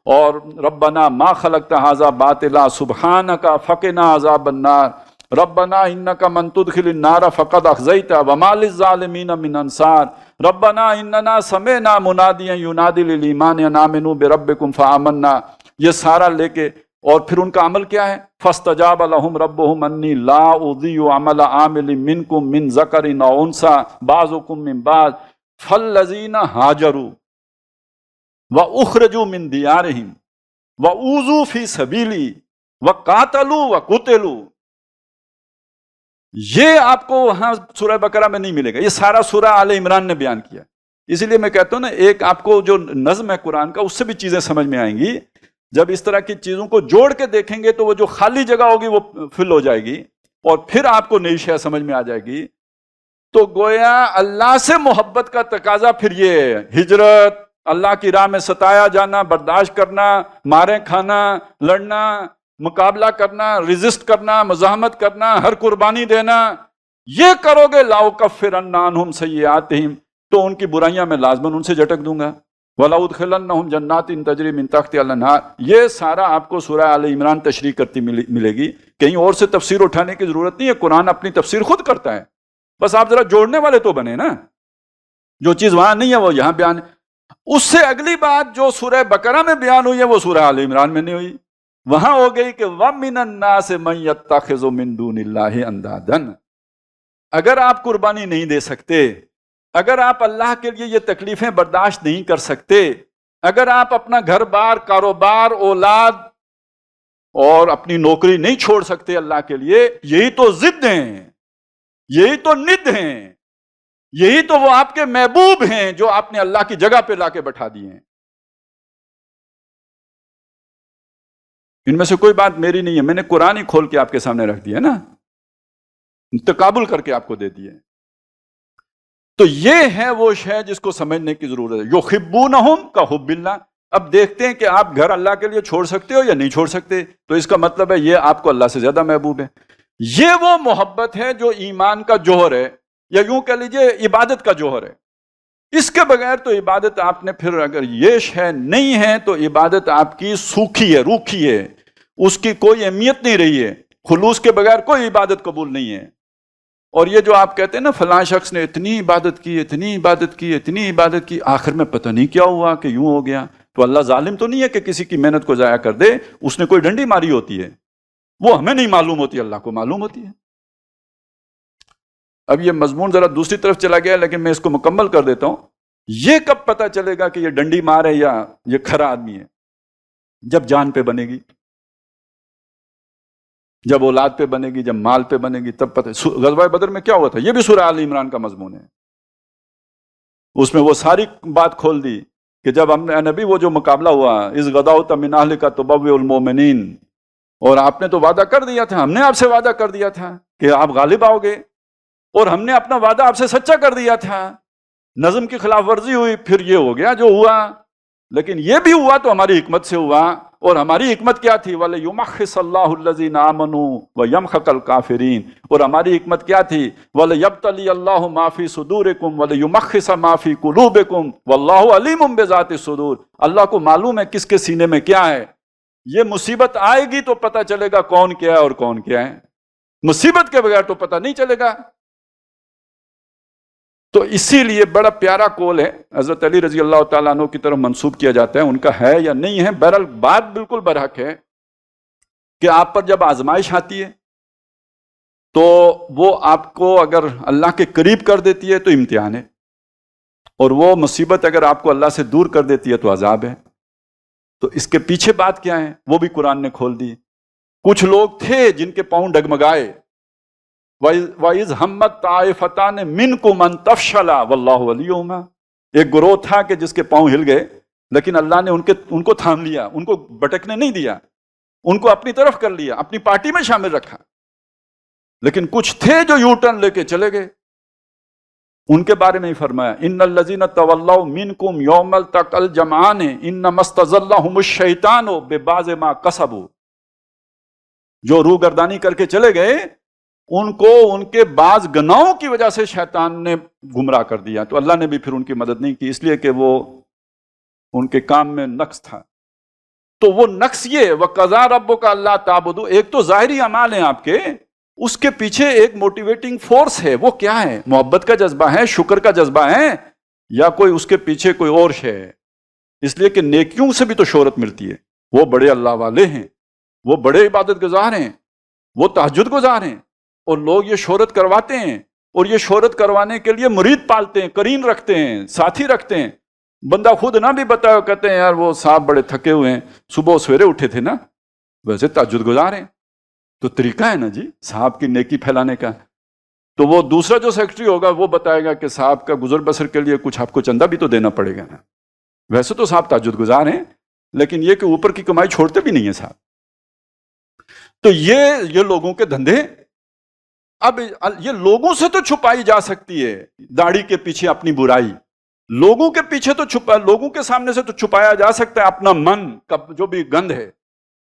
اور ربنا ما خلقت ھذا باطلا سبحانک فقنا عذاب النار ربنا انک من تدخل النار فقد اخزیت وما للظالمین من انصار ربنا اننا سمعنا منادیا ینادی للایمان ان آمنوا بربکم فآمنا. یہ سارا لے کے اور پھر ان کا عمل کیا ہے؟ فاستجاب لهم ربهم انی لا اضیع عمل عامل منکم من ذکر او انثی بعضکم من بعض فالذین ہاجروا وَأُخْرَجُوا مِن دِيَارِهِمْ وَأُوذُوا فِي سَبِيلِي وَقَاتَلُوا وَقُتِلُوا. یہ آپ کو وہاں سورہ بقرہ میں نہیں ملے گا، یہ سارا سورہ آل عمران نے بیان کیا. اسی لیے میں کہتا ہوں نا، ایک آپ کو جو نظم ہے قرآن کا اس سے بھی چیزیں سمجھ میں آئیں گی. جب اس طرح کی چیزوں کو جوڑ کے دیکھیں گے تو وہ جو خالی جگہ ہوگی وہ فل ہو جائے گی اور پھر آپ کو نئی شے سمجھ میں آ جائے گی. تو گویا اللہ سے محبت کا تقاضا پھر یہ ہے، ہجرت، اللہ کی راہ میں ستایا جانا، برداشت کرنا، مارے کھانا، لڑنا، مقابلہ کرنا، ریزسٹ کرنا، مزاحمت کرنا، ہر قربانی دینا. یہ کرو گے لَأُكَفِّرَنَّ عَنْهُمْ سَيِّئَاتِهِمْ، تو ان کی برائیاں میں لازماً ان سے جھٹک دوں گا. وَلَأُدْخِلَنَّهُمْ جَنَّاتٍ تَجْرِي مِن تَحْتِهَا الْأَنْهَارُ، یہ سارا آپ کو سورہ آل عمران تشریح کرتی ملے گی، کہیں اور سے تفسیر اٹھانے کی ضرورت نہیں ہے، قرآن اپنی تفسیر خود کرتا ہے، بس آپ ذرا جوڑنے والے تو بنے نا، جو چیز وہاں نہیں ہے وہ یہاں بیان ہے۔ اس سے اگلی بات جو سورہ بقرہ میں بیان ہوئی ہے وہ سورہ آل عمران میں نہیں ہوئی، وہاں ہو گئی کہ وَمِنَ النَّاسِ مَن يَتَّخِذُ مِن دُونِ اللَّهِ أَندَادًا۔ اگر آپ قربانی نہیں دے سکتے، اگر آپ اللہ کے لیے یہ تکلیفیں برداشت نہیں کر سکتے، اگر آپ اپنا گھر بار، کاروبار، اولاد اور اپنی نوکری نہیں چھوڑ سکتے اللہ کے لیے، یہی تو ضد ہیں، یہی تو ند ہیں، یہی تو وہ آپ کے محبوب ہیں جو آپ نے اللہ کی جگہ پہ لا کے بٹھا دیے ہیں۔ ان میں سے کوئی بات میری نہیں ہے، میں نے قرآن ہی کھول کے آپ کے سامنے رکھ دیا نا، تقابل کر کے آپ کو دے دیے۔ تو یہ ہے وہ شے جس کو سمجھنے کی ضرورت ہے۔ یحبونہم کحب اللہ، اب دیکھتے ہیں کہ آپ گھر اللہ کے لیے چھوڑ سکتے ہو یا نہیں چھوڑ سکتے، تو اس کا مطلب ہے یہ آپ کو اللہ سے زیادہ محبوب ہے۔ یہ وہ محبت ہے جو ایمان کا جوہر ہے، یا یوں کہہ لیجئے عبادت کا جوہر ہے۔ اس کے بغیر تو عبادت آپ نے پھر اگر یہ شے نہیں ہے تو عبادت آپ کی سوکھی ہے، روکھی ہے، اس کی کوئی اہمیت نہیں رہی ہے، خلوص کے بغیر کوئی عبادت قبول نہیں ہے۔ اور یہ جو آپ کہتے ہیں نا فلاں شخص نے اتنی عبادت کی، اتنی عبادت کی، اتنی عبادت کی، آخر میں پتہ نہیں کیا ہوا کہ یوں ہو گیا، تو اللہ ظالم تو نہیں ہے کہ کسی کی محنت کو ضائع کر دے، اس نے کوئی ڈنڈی ماری ہوتی ہے، وہ ہمیں نہیں معلوم ہوتی، اللہ کو معلوم ہوتی ہے۔ اب یہ مضمون ذرا دوسری طرف چلا گیا، لیکن میں اس کو مکمل کر دیتا ہوں۔ یہ کب پتہ چلے گا کہ یہ ڈنڈی مار ہے یا یہ کھرا آدمی ہے؟ جب جان پہ بنے گی، جب اولاد پہ بنے گی، جب مال پہ بنے گی، تب پتہ۔ غزوہ بدر میں کیا ہوا تھا؟ یہ بھی سورہ آل عمران کا مضمون ہے، اس میں وہ ساری بات کھول دی کہ جب ہم نے نبی وہ جو مقابلہ ہوا، اذ غدوت من اہلک تبوئ المؤمنین، اور آپ نے تو وعدہ کر دیا تھا، ہم نے آپ سے وعدہ کر دیا تھا کہ آپ غالب آؤ گے، اور ہم نے اپنا وعدہ آپ سے سچا کر دیا تھا، نظم کی خلاف ورزی ہوئی، پھر یہ ہو گیا جو ہوا، لیکن یہ بھی ہوا تو ہماری حکمت سے ہوا، اور ہماری حکمت کیا تھی؟ وَلَيُمَحِّصَ اللَّهُ الَّذِينَ آمَنُوا وَيَمْحَقَ الْكَافِرِينَ، اور ہماری حکمت کیا تھی؟ وَلَيَبْتَلِيَ اللَّهُ مَا فِي صُدُورِكُمْ وَلَيُمَحِّصَ مَا فِي قُلُوبِكُمْ وَاللَّهُ عَلِيمٌ بِذَاتِ الصُّدُورِ۔ اللہ کو معلوم ہے کس کے سینے میں کیا ہے۔ یہ مصیبت آئے گی تو پتہ چلے گا کون کیا ہے اور کون کیا ہے، مصیبت کے بغیر تو پتہ نہیں چلے گا۔ تو اسی لیے بڑا پیارا قول ہے، حضرت علی رضی اللہ تعالیٰ عنہ کی طرف منسوب کیا جاتا ہے، ان کا ہے یا نہیں ہے، بہرحال بات بالکل برحق ہے کہ آپ پر جب آزمائش آتی ہے تو وہ آپ کو اگر اللہ کے قریب کر دیتی ہے تو امتحان ہے، اور وہ مصیبت اگر آپ کو اللہ سے دور کر دیتی ہے تو عذاب ہے۔ تو اس کے پیچھے بات کیا ہے وہ بھی قرآن نے کھول دی۔ کچھ لوگ تھے جن کے پاؤں ڈگمگائے، وَإِذْ هَمَّتْ طَائِفَتَانِ مِنْكُمْ أَن تَفْشَلَا وَاللَّهُ وَلِيُّهُمَا، ایک گروہ تھا کہ جس کے پاؤں ہل گئے، لیکن اللہ نے ان کو تھام لیا، ان کو بٹکنے نہیں دیا، ان کو اپنی طرف کر لیا، اپنی پارٹی میں شامل رکھا۔ لیکن کچھ تھے جو یو ٹرن لے کے چلے گئے، ان کے بارے میں ہی فرمایا ان الذین تولوا منکم یوم التقى الجمعان انما استزلهم الشیطان ببعض ما کسبوا، جو روگردانی کر کے چلے گئے ان کو ان کے بعض گناہوں کی وجہ سے شیطان نے گمراہ کر دیا، تو اللہ نے بھی پھر ان کی مدد نہیں کی، اس لیے کہ وہ ان کے کام میں نقص تھا۔ تو وہ نقص یہ وَقَضَىٰ رَبُّكَ أَلَّا تَعْبُدُوا، ایک تو ظاہری اعمال ہیں آپ کے، اس کے پیچھے ایک موٹیویٹنگ فورس ہے، وہ کیا ہے؟ محبت کا جذبہ ہے، شکر کا جذبہ ہے، یا کوئی اس کے پیچھے کوئی اور شے ہے؟ اس لیے کہ نیکیوں سے بھی تو شہرت ملتی ہے، وہ بڑے اللہ والے ہیں، وہ بڑے عبادت گزار ہیں، وہ تہجد گزار ہیں، اور لوگ یہ شہرت کرواتے ہیں، اور یہ شہرت کروانے کے لیے مرید پالتے ہیں، قرین رکھتے ہیں، ساتھی رکھتے ہیں۔ بندہ خود نہ بھی بتایا کہتے ہیں یار وہ صاحب بڑے تھکے ہوئے ہیں، صبح سویرے اٹھے تھے نا، ویسے تہجد گزار ہیں، تو طریقہ ہے نا جی صاحب کی نیکی پھیلانے کا۔ تو وہ دوسرا جو سیکرٹری ہوگا وہ بتائے گا کہ صاحب کا گزر بسر کے لیے کچھ آپ کو چندہ بھی تو دینا پڑے گا نا، ویسے تو صاحب تہجد گزار ہیں، لیکن یہ کہ اوپر کی کمائی چھوڑتے بھی نہیں ہیں صاحب۔ تو یہ لوگوں کے دھندے، اب یہ لوگوں سے تو چھپائی جا سکتی ہے، داڑھی کے پیچھے اپنی برائی، لوگوں کے پیچھے تو لوگوں کے سامنے سے تو چھپایا جا سکتا ہے اپنا من کا جو بھی گند ہے،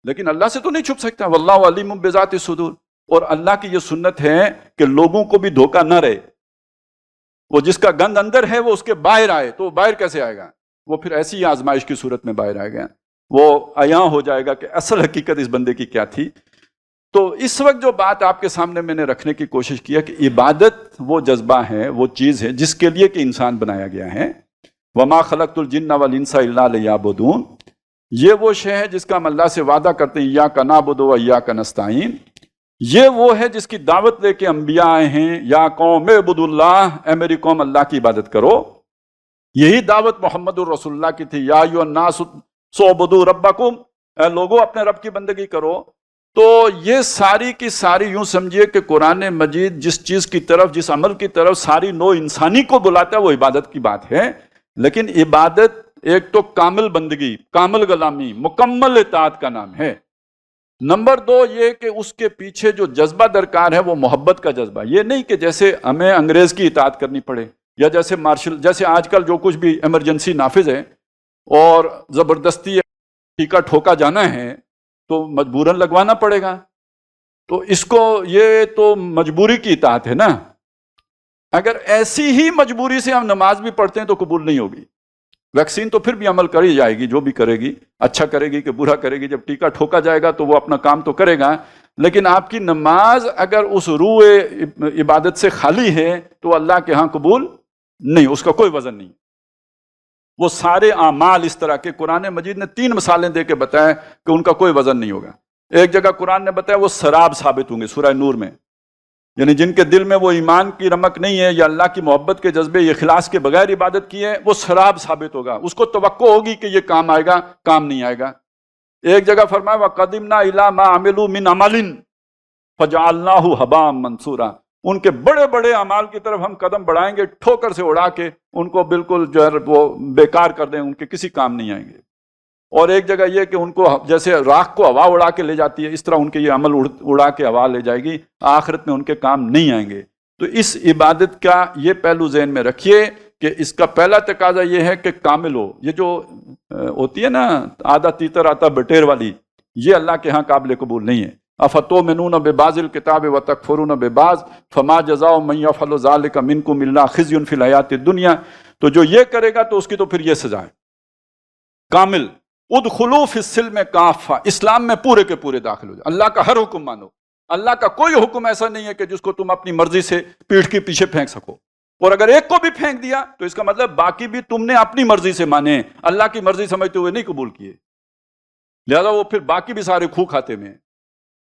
لیکن اللہ سے تو نہیں چھپ سکتا۔ واللہ علیم بذات الصدور، اور اللہ کی یہ سنت ہے کہ لوگوں کو بھی دھوکہ نہ رہے، وہ جس کا گند اندر ہے وہ اس کے باہر آئے، تو وہ باہر کیسے آئے گا؟ وہ پھر ایسی ہی آزمائش کی صورت میں باہر آئے گا، وہ عیاں ہو جائے گا کہ اصل حقیقت اس بندے کی کیا تھی۔ تو اس وقت جو بات آپ کے سامنے میں نے رکھنے کی کوشش کیا کہ عبادت وہ جذبہ ہے، وہ چیز ہے جس کے لیے کہ انسان بنایا گیا ہے۔ وما خلقت الجن والانس الا لیعبدون، یہ وہ شے ہے جس کا ہم اللہ سے وعدہ کرتے ہیں، ایاک نعبد و ایاک نستعین، یہ وہ ہے جس کی دعوت لے کے انبیاء آئے ہیں، یا قوم اعبدوا اللہ، اے میری قوم اللہ کی عبادت کرو۔ یہی دعوت محمد الرسول اللہ کی تھی، یا ایھا الناس اعبدوا ربکم، اے لوگوں اپنے رب کی بندگی کرو۔ تو یہ ساری کی ساری یوں سمجھیے کہ قرآن مجید جس چیز کی طرف، جس عمل کی طرف ساری نوع انسانی کو بلاتا ہے وہ عبادت کی بات ہے۔ لیکن عبادت ایک تو کامل بندگی، کامل غلامی، مکمل اطاعت کا نام ہے۔ نمبر دو یہ کہ اس کے پیچھے جو جذبہ درکار ہے وہ محبت کا جذبہ، یہ نہیں کہ جیسے ہمیں انگریز کی اطاعت کرنی پڑے، یا جیسے آج کل جو کچھ بھی ایمرجنسی نافذ ہے اور زبردستی ٹیکا ٹھوکا جانا ہے تو مجبوراً لگوانا پڑے گا، تو اس کو یہ تو مجبوری کی اطاعت ہے نا۔ اگر ایسی ہی مجبوری سے ہم نماز بھی پڑھتے ہیں تو قبول نہیں ہوگی۔ ویکسین تو پھر بھی عمل کری جائے گی، جو بھی کرے گی اچھا کرے گی کہ برا کرے گی، جب ٹیکا ٹھوکا جائے گا تو وہ اپنا کام تو کرے گا، لیکن آپ کی نماز اگر اس روح عبادت سے خالی ہے تو اللہ کے ہاں قبول نہیں، اس کا کوئی وزن نہیں۔ وہ سارے اعمال اس طرح کے قرآن مجید نے 3 مثالیں دے کے بتایا کہ ان کا کوئی وزن نہیں ہوگا۔ ایک جگہ قرآن نے بتایا وہ سراب ثابت ہوں گے، سورہ نور میں، یعنی جن کے دل میں وہ ایمان کی رمق نہیں ہے یا اللہ کی محبت کے جذبے، یہ اخلاص کے بغیر عبادت کی ہے، وہ سراب ثابت ہوگا، اس کو توقع ہوگی کہ یہ کام آئے گا، کام نہیں آئے گا۔ ایک جگہ فرمایا وَقَدِمْنَا إِلَىٰ مَا عَمِلُوا مِنْ عَمَلٍ فَجَعَلْنَاهُ هَبَاءً مَنْثُورًا، ان کے بڑے بڑے اعمال کی طرف ہم قدم بڑھائیں گے، ٹھوکر سے اڑا کے ان کو بالکل جو ہے وہ بیکار کر دیں، ان کے کسی کام نہیں آئیں گے۔ اور ایک جگہ یہ کہ ان کو جیسے راکھ کو ہوا اڑا کے لے جاتی ہے، اس طرح ان کے یہ عمل اڑا کے ہوا لے جائے گی، آخرت میں ان کے کام نہیں آئیں گے۔ تو اس عبادت کا یہ پہلو ذہن میں رکھیے کہ اس کا پہلا تقاضا یہ ہے کہ کامل ہو۔ یہ جو ہوتی ہے نا آدھا تیتر آتا بٹیر والی، یہ اللہ کے ہاں قابل قبول نہیں ہے۔ افتؤمنون ببعض الکتاب وتکفرون ببعض فما جزاء من یفعل ذلک منکم الا خزی فی الحیاۃ الدنیا، تو جو یہ کرے گا تو اس کی تو پھر یہ سزا ہے۔ کامل ادخلوا فی السلم کافہ، اسلام میں پورے کے پورے داخل ہو جائے، اللہ کا ہر حکم مانو۔ اللہ کا کوئی حکم ایسا نہیں ہے کہ جس کو تم اپنی مرضی سے پیٹھ کے پیچھے پھینک سکو، اور اگر ایک کو بھی پھینک دیا تو اس کا مطلب باقی بھی تم نے اپنی مرضی سے مانے، اللہ کی مرضی سمجھتے ہوئے نہیں قبول کیے، لہذا وہ پھر باقی بھی سارے کھو کھاتے میں ہیں۔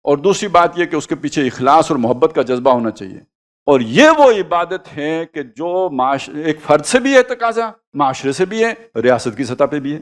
اور دوسری بات یہ کہ اس کے پیچھے اخلاص اور محبت کا جذبہ ہونا چاہیے، اور یہ وہ عبادت ہے کہ جو ایک فرد سے بھی ہے تقاضا، معاشرے سے بھی ہے، ریاست کی سطح پہ بھی ہے۔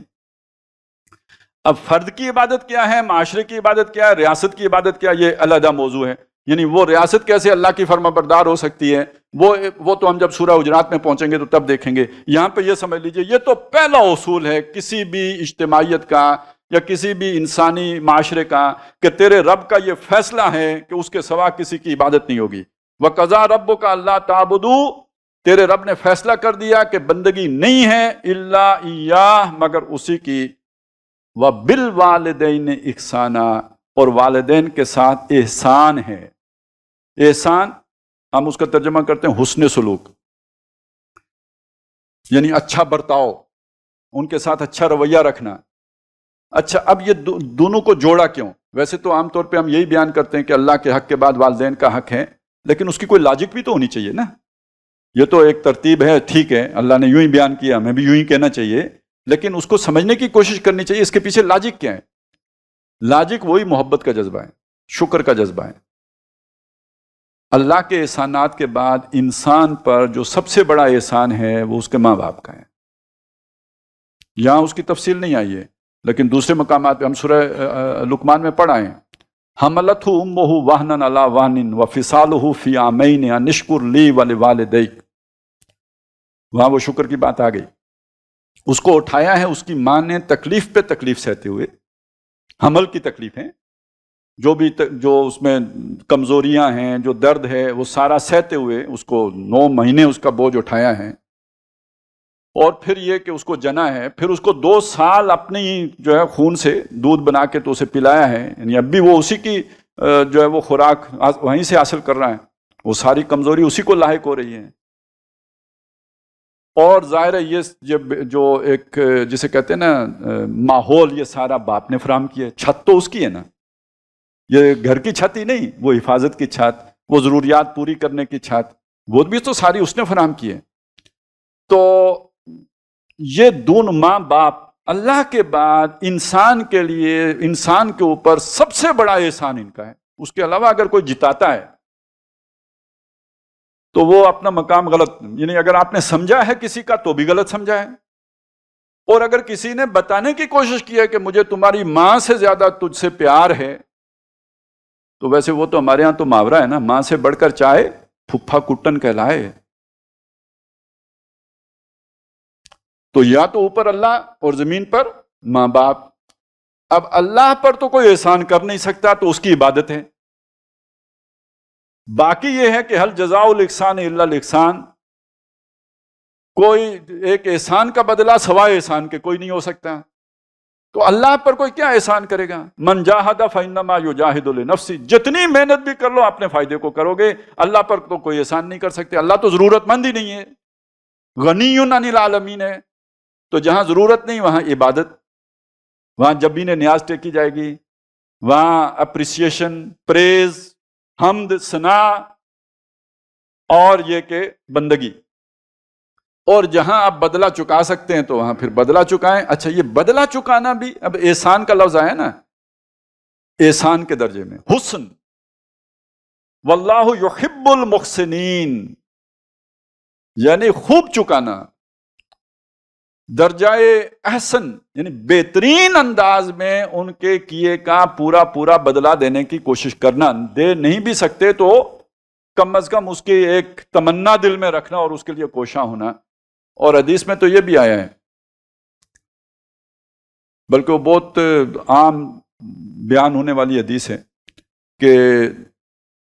اب فرد کی عبادت کیا ہے، معاشرے کی عبادت کیا ہے، ریاست کی عبادت کیا ہے، یہ علیحدہ موضوع ہے۔ یعنی وہ ریاست کیسے اللہ کی فرما بردار ہو سکتی ہے، وہ تو ہم جب سورہ حجرات میں پہنچیں گے تو تب دیکھیں گے۔ یہاں پہ یہ سمجھ لیجئے یہ تو پہلا اصول ہے کسی بھی اجتماعیت کا یا کسی بھی انسانی معاشرے کا، کہ تیرے رب کا یہ فیصلہ ہے کہ اس کے سوا کسی کی عبادت نہیں ہوگی۔ وَقَضَىٰ رَبُّكَ أَلَّا تَعْبُدُوا، تیرے رب نے فیصلہ کر دیا کہ بندگی نہیں ہے الا ایاہ، مگر اسی کی، وَبِالْوَالِدَيْنِ إِحْسَانًا، اور والدین کے ساتھ احسان ہے۔ احسان ہم اس کا ترجمہ کرتے ہیں حسن سلوک، یعنی اچھا برتاؤ، ان کے ساتھ اچھا رویہ رکھنا۔ اچھا اب یہ دونوں کو جوڑا کیوں؟ ویسے تو عام طور پہ ہم یہی بیان کرتے ہیں کہ اللہ کے حق کے بعد والدین کا حق ہے، لیکن اس کی کوئی لاجک بھی تو ہونی چاہیے نا۔ یہ تو ایک ترتیب ہے، ٹھیک ہے، اللہ نے یوں ہی بیان کیا، ہمیں بھی یوں ہی کہنا چاہیے، لیکن اس کو سمجھنے کی کوشش کرنی چاہیے اس کے پیچھے لاجک کیا ہے۔ لاجک وہی محبت کا جذبہ ہے، شکر کا جذبہ ہے۔ اللہ کے احسانات کے بعد انسان پر جو سب سے بڑا احسان ہے وہ اس کے ماں باپ کا ہے۔ یہاں اس کی تفصیل نہیں آئی ہے، لیکن دوسرے مقامات پہ ہم سورہ لقمان میں پڑھا ہے، حملتہ امہ وہنا علی وہن وفصالہ فی عامین ان اشکر لی ولوالدیک، وہاں وہ شکر کی بات آ گئی۔ اس کو اٹھایا ہے اس کی ماں نے تکلیف پہ تکلیف سہتے ہوئے، حمل کی تکلیف ہے، جو اس میں کمزوریاں ہیں، جو درد ہے، وہ سارا سہتے ہوئے اس کو 9 مہینے اس کا بوجھ اٹھایا ہے، اور پھر یہ کہ اس کو جنا ہے، پھر اس کو 2 سال اپنی جو ہے خون سے دودھ بنا کے تو اسے پلایا ہے، یعنی اب بھی وہ اسی کی جو ہے وہ خوراک وہیں سے حاصل کر رہا ہے، وہ ساری کمزوری اسی کو لاحق ہو رہی ہے۔ اور ظاہر ہے یہ جب جو ایک جسے کہتے ہیں نا ماحول، یہ سارا باپ نے فراہم کیا ہے. چھت تو اس کی ہے نا، یہ گھر کی چھت ہی نہیں، وہ حفاظت کی چھت، وہ ضروریات پوری کرنے کی چھت، وہ بھی تو ساری اس نے فراہم کی ہے. تو یہ دونوں ماں باپ اللہ کے بعد انسان کے لیے، انسان کے اوپر سب سے بڑا احسان ان کا ہے. اس کے علاوہ اگر کوئی جتاتا ہے تو وہ اپنا مقام غلط، یعنی اگر آپ نے سمجھا ہے کسی کا تو بھی غلط سمجھا ہے، اور اگر کسی نے بتانے کی کوشش کی ہے کہ مجھے تمہاری ماں سے زیادہ تجھ سے پیار ہے، تو ویسے وہ تو ہمارے ہاں تو محاورہ ہے نا، ماں سے بڑھ کر چائے پھپھا کٹن کہلائے. تو یا تو اوپر اللہ اور زمین پر ماں باپ. اب اللہ پر تو کوئی احسان کر نہیں سکتا، تو اس کی عبادت ہے. باقی یہ ہے کہ حل جزاء الاحسان الا الاحسان، کوئی ایک احسان کا بدلہ سوائے احسان کے کوئی نہیں ہو سکتا. تو اللہ پر کوئی کیا احسان کرے گا؟ من جاہد فانما یجاہد لنفسہ، جتنی محنت بھی کر لو اپنے فائدے کو کرو گے. اللہ پر تو کوئی احسان نہیں کر سکتے، اللہ تو ضرورت مند ہی نہیں ہے، غنی عن العالمین ہے. تو جہاں ضرورت نہیں وہاں عبادت، وہاں جب بھی نے نیاز ٹیکی جائے گی، وہاں اپریسیشن، پریز، حمد، ثنا، اور یہ کہ بندگی. اور جہاں آپ بدلہ چکا سکتے ہیں تو وہاں پھر بدلہ چکائیں. اچھا، یہ بدلہ چکانا بھی اب احسان کا لفظ آیا نا، احسان کے درجے میں حسن، واللہ یحب المحسنین، یعنی خوب چکانا، درجہ احسن، یعنی بہترین انداز میں ان کے کیے کا پورا پورا بدلہ دینے کی کوشش کرنا. دے نہیں بھی سکتے تو کم از کم اس کی ایک تمنا دل میں رکھنا اور اس کے لیے کوشاں ہونا. اور حدیث میں تو یہ بھی آیا ہے، بلکہ وہ بہت عام بیان ہونے والی حدیث ہے کہ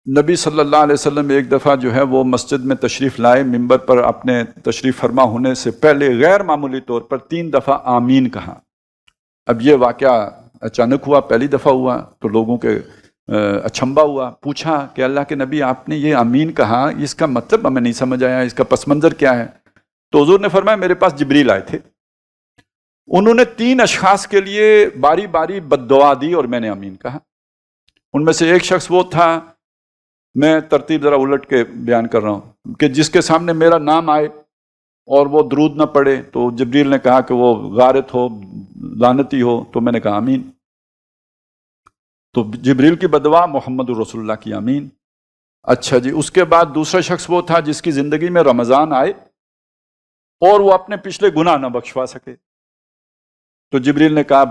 نبی صلی اللہ علیہ وسلم ایک دفعہ جو ہے وہ مسجد میں تشریف لائے، ممبر پر اپنے تشریف فرما ہونے سے پہلے غیر معمولی طور پر 3 دفعہ آمین کہا. اب یہ واقعہ اچانک ہوا، پہلی دفعہ ہوا تو لوگوں کے اچھمبا ہوا. پوچھا کہ اللہ کے نبی آپ نے یہ آمین کہا، اس کا مطلب ہمیں نہیں سمجھ آیا، اس کا پس منظر کیا ہے؟ تو حضور نے فرمایا میرے پاس جبریل آئے تھے، انہوں نے 3 اشخاص کے لیے باری باری بد دعا دی اور میں نے آمین کہا. ان میں سے ایک شخص وہ تھا، میں ترتیب ذرا الٹ کے بیان کر رہا ہوں، کہ جس کے سامنے میرا نام آئے اور وہ درود نہ پڑھے تو جبریل نے کہا کہ وہ غارت ہو، لعنتی ہو، تو میں نے کہا آمین. تو جبریل کی بدعا، محمد رسول اللہ کی آمین. اچھا جی، اس کے بعد دوسرا شخص وہ تھا جس کی زندگی میں رمضان آئے اور وہ اپنے پچھلے گناہ نہ بخشوا سکے، تو جبریل نے کہا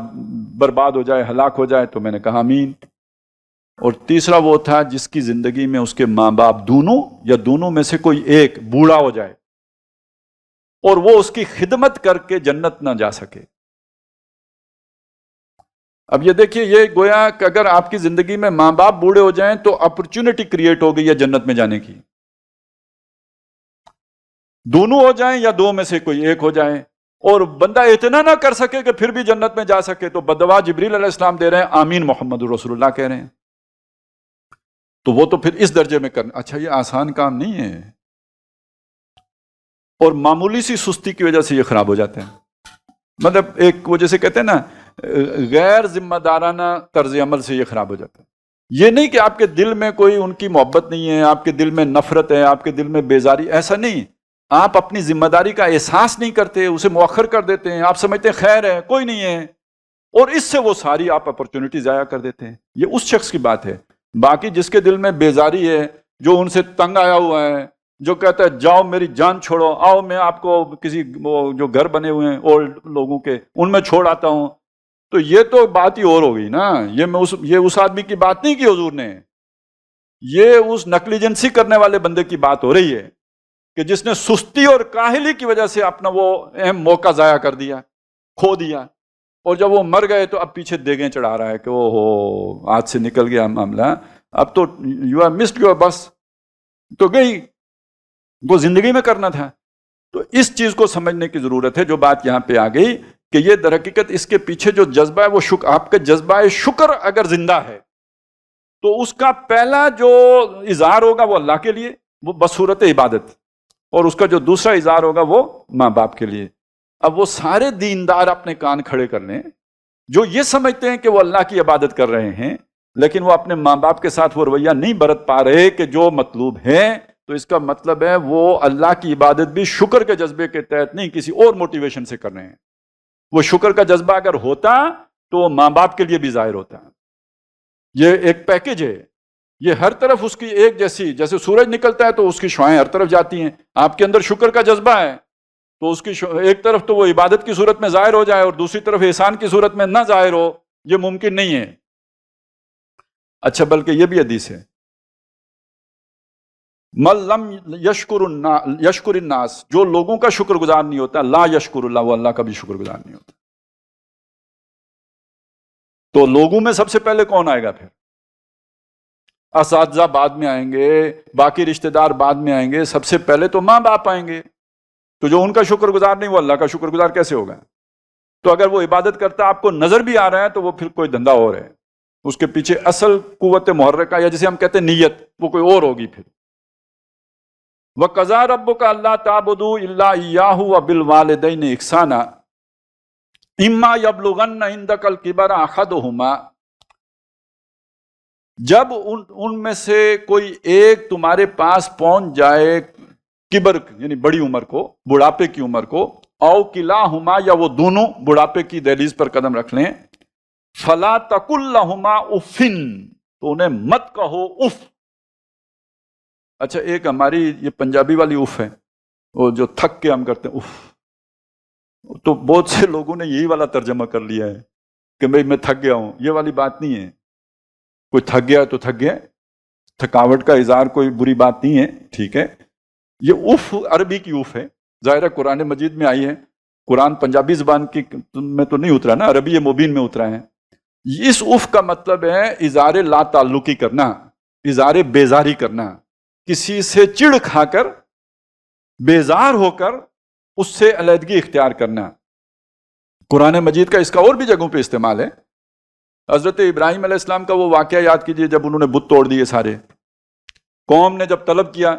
برباد ہو جائے، ہلاک ہو جائے، تو میں نے کہا آمین. اور تیسرا وہ تھا جس کی زندگی میں اس کے ماں باپ دونوں یا دونوں میں سے کوئی ایک بوڑھا ہو جائے اور وہ اس کی خدمت کر کے جنت نہ جا سکے. اب یہ دیکھیے، یہ گویا کہ اگر آپ کی زندگی میں ماں باپ بوڑھے ہو جائیں تو اپرچونٹی کریٹ ہو گئی ہے جنت میں جانے کی. دونوں ہو جائیں یا 2 میں سے کوئی ایک ہو جائیں، اور بندہ اتنا نہ کر سکے کہ پھر بھی جنت میں جا سکے، تو بدعا جبریل علیہ السلام دے رہے ہیں، آمین محمد رسول اللہ کہہ رہے ہیں. تو وہ تو پھر اس درجے میں کرنا. اچھا، یہ آسان کام نہیں ہے، اور معمولی سی سستی کی وجہ سے یہ خراب ہو جاتے ہیں. مطلب ایک وہ جیسے کہتے ہیں نا، غیر ذمہ دارانہ طرز عمل سے یہ خراب ہو جاتا ہے. یہ نہیں کہ آپ کے دل میں کوئی ان کی محبت نہیں ہے، آپ کے دل میں نفرت ہے، آپ کے دل میں بیزاری، ایسا نہیں. آپ اپنی ذمہ داری کا احساس نہیں کرتے، اسے مؤخر کر دیتے ہیں، آپ سمجھتے ہیں خیر ہے، کوئی نہیں ہے، اور اس سے وہ ساری آپ اپرچونٹی ضائع کر دیتے ہیں. یہ اس شخص کی بات ہے. باقی جس کے دل میں بیزاری ہے، جو ان سے تنگ آیا ہوا ہے، جو کہتا ہے جاؤ میری جان چھوڑو، آؤ میں آپ کو کسی وہ جو گھر بنے ہوئے ہیں اولڈ لوگوں کے ان میں چھوڑ آتا ہوں، تو یہ تو بات ہی اور ہو گئی نا. یہ اس آدمی کی بات نہیں کی حضور نے، یہ اس نگلیجنسی کرنے والے بندے کی بات ہو رہی ہے کہ جس نے سستی اور کاہلی کی وجہ سے اپنا وہ اہم موقع ضائع کر دیا، کھو دیا، اور جب وہ مر گئے تو اب پیچھے دیگیں چڑھا رہا ہے کہ وہ ہو ہاتھ سے نکل گیا معاملہ، اب تو یو آر مسڈ یور بس، تو گئی، وہ زندگی میں کرنا تھا. تو اس چیز کو سمجھنے کی ضرورت ہے. جو بات یہاں پہ آ گئی کہ یہ در حقیقت اس کے پیچھے جو جذبہ ہے وہ آپ کا جذبہ شکر اگر زندہ ہے تو اس کا پہلا جو اظہار ہوگا وہ اللہ کے لیے، وہ بصورت عبادت، اور اس کا جو دوسرا اظہار ہوگا وہ ماں باپ کے لیے۔ اب وہ سارے دیندار اپنے کان کھڑے کر لیں جو یہ سمجھتے ہیں کہ وہ اللہ کی عبادت کر رہے ہیں، لیکن وہ اپنے ماں باپ کے ساتھ وہ رویہ نہیں برت پا رہے کہ جو مطلوب ہے، تو اس کا مطلب ہے وہ اللہ کی عبادت بھی شکر کے جذبے کے تحت نہیں، کسی اور موٹیویشن سے کر رہے ہیں۔ وہ شکر کا جذبہ اگر ہوتا تو وہ ماں باپ کے لیے بھی ظاہر ہوتا۔ یہ ایک پیکج ہے، یہ ہر طرف اس کی ایک جیسی، جیسے سورج نکلتا ہے تو اس کی شعاعیں ہر طرف جاتی ہیں، آپ کے اندر شکر کا جذبہ ہے تو اس کی ایک طرف تو وہ عبادت کی صورت میں ظاہر ہو جائے اور دوسری طرف احسان کی صورت میں نہ ظاہر ہو، یہ ممکن نہیں ہے۔ اچھا، بلکہ یہ بھی حدیث ہے، من لم یشکر الناس، جو لوگوں کا شکر گزار نہیں ہوتا، لا یشکر اللہ، وہ اللہ کا بھی شکر گزار نہیں ہوتا۔ تو لوگوں میں سب سے پہلے کون آئے گا؟ پھر اساتذہ بعد میں آئیں گے، باقی رشتہ دار بعد میں آئیں گے، سب سے پہلے تو ماں باپ آئیں گے۔ تو جو ان کا شکر گزار نہیں، وہ اللہ کا شکر گزار کیسے ہوگا؟ تو اگر وہ عبادت کرتا آپ کو نظر بھی آ رہا ہے تو وہ پھر کوئی دھندا اور ہے، اس کے پیچھے اصل قوت محرکہ یا جسے ہم کہتے ہیں نیت، وہ کوئی اور ہوگی پھر۔ وَقَضَىٰ رَبُّكَ أَلَّا تَعْبُدُوا إِلَّا إِيَّاهُ وَبِالْوَالِدَيْنِ إِحْسَانًا إِمَّا يَبْلُغَنَّ عِندَكَ الْكِبَرَ أَحَدُهُمَا، جب ان میں سے کوئی ایک تمہارے پاس پہنچ جائے کبر یعنی بڑی عمر کو، بڑھاپے کی عمر کو، او کلاہما یا وہ دونوں بڑھاپے کی دہلیز پر قدم رکھ لیں، فلا تقل لہما افن، تو انہیں مت کہو اف۔ اچھا، ایک ہماری یہ پنجابی والی اف ہے، وہ جو تھک کے ہم کرتے ہیں اف، تو بہت سے لوگوں نے یہی والا ترجمہ کر لیا ہے کہ بھئی میں تھک گیا ہوں۔ یہ والی بات نہیں ہے، کوئی تھک گیا تو تھک گیا، تھکاوٹ کا اظہار کوئی بری بات نہیں ہے، ٹھیک ہے۔ یہ اف عربی کی اف ہے، ظاہر ہے قرآن مجید میں آئی ہے، قرآن پنجابی زبان کی میں تو نہیں اترا نا، عربی مبین میں اترا ہے۔ اس اف کا مطلب ہے اظہار لا تعلقی کرنا، اظہار بیزاری کرنا، کسی سے چڑ کھا کر، بیزار ہو کر اس سے علیحدگی اختیار کرنا۔ قرآن مجید کا اس کا اور بھی جگہوں پہ استعمال ہے۔ حضرت ابراہیم علیہ السلام کا وہ واقعہ یاد کیجئے جب انہوں نے بت توڑ دیے سارے، قوم نے جب طلب کیا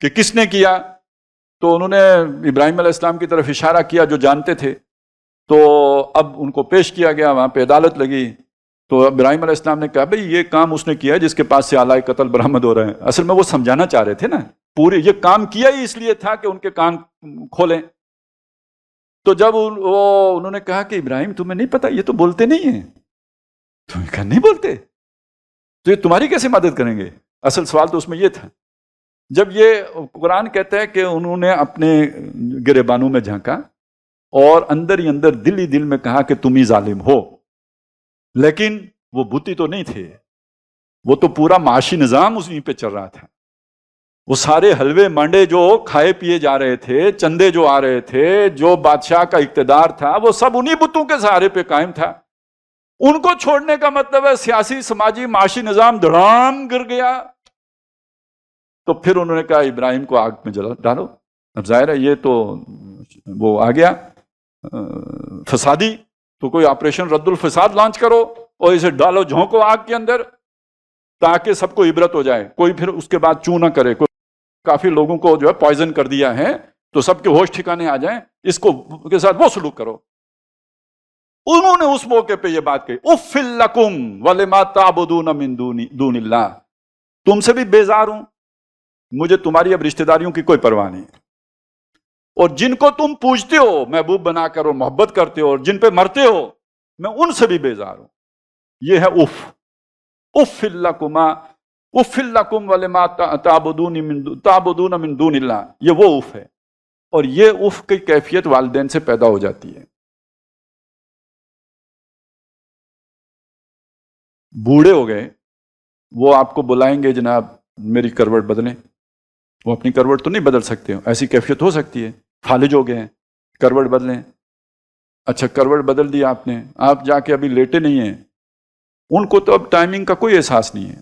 کہ کس نے کیا، تو انہوں نے ابراہیم علیہ السلام کی طرف اشارہ کیا جو جانتے تھے، تو اب ان کو پیش کیا گیا، وہاں پہ عدالت لگی، تو ابراہیم علیہ السلام نے کہا بھئی یہ کام اس نے کیا ہے جس کے پاس سے آلہ قتل برآمد ہو رہے ہیں۔ اصل میں وہ سمجھانا چاہ رہے تھے نا، پورے یہ کام کیا ہی اس لیے تھا کہ ان کے کان کھولیں۔ تو جب انہوں نے کہا کہ ابراہیم تمہیں نہیں پتا، یہ تو بولتے نہیں ہیں، تمہیں کہا نہیں بولتے تو یہ تمہاری کیسے مدد کریں گے؟ اصل سوال تو اس میں یہ تھا۔ جب یہ قرآن کہتا ہے کہ انہوں نے اپنے گریبانوں میں جھانکا اور اندر ہی اندر دل ہی دل میں کہا کہ تم ہی ظالم ہو، لیکن وہ بتی تو نہیں تھے، وہ تو پورا معاشی نظام اسی پہ چل رہا تھا۔ وہ سارے حلوے مانڈے جو کھائے پیے جا رہے تھے، چندے جو آ رہے تھے، جو بادشاہ کا اقتدار تھا، وہ سب انہی بتوں کے سہارے پہ قائم تھا۔ ان کو چھوڑنے کا مطلب ہے سیاسی، سماجی، معاشی نظام دھڑام گر گیا۔ تو پھر انہوں نے کہا ابراہیم کو آگ میں جلا ڈالو۔ اب ظاہر ہے یہ تو وہ آ گیا فسادی، تو کوئی آپریشن رد الفساد لانچ کرو اور اسے ڈالو جھونکو آگ کے اندر تاکہ سب کو عبرت ہو جائے، کوئی پھر اس کے بعد چوں نہ کرے۔ کوئی کافی لوگوں کو جو ہے پوائزن کر دیا ہے تو سب کے ہوش ٹھکانے آ جائیں، اس کو کے ساتھ وہ سلوک کرو۔ انہوں نے اس موقع پہ یہ بات کہی، اف لکم ولما تعبدون من دون اللہ، تم سے بھی بیزار ہوں، مجھے تمہاری اب رشتہ داریوں کی کوئی پرواہ نہیں، اور جن کو تم پوجتے ہو محبوب بنا کر اور محبت کرتے ہو اور جن پہ مرتے ہو، میں ان سے بھی بیزار ہوں۔ یہ ہے اف، اف لکم ولما تعبدون من دون اللہ، یہ وہ اف ہے، اور یہ اف کی کیفیت والدین سے پیدا ہو جاتی ہے۔ بوڑھے ہو گئے، وہ آپ کو بلائیں گے جناب میری کروٹ بدلیں، وہ اپنی کروٹ تو نہیں بدل سکتے، ایسی کیفیت ہو سکتی ہے، فالج ہو گئے ہیں، کروٹ بدلیں۔ اچھا کروٹ بدل دیا آپ نے، آپ جا کے ابھی لیٹے نہیں ہیں، ان کو تو اب ٹائمنگ کا کوئی احساس نہیں ہے،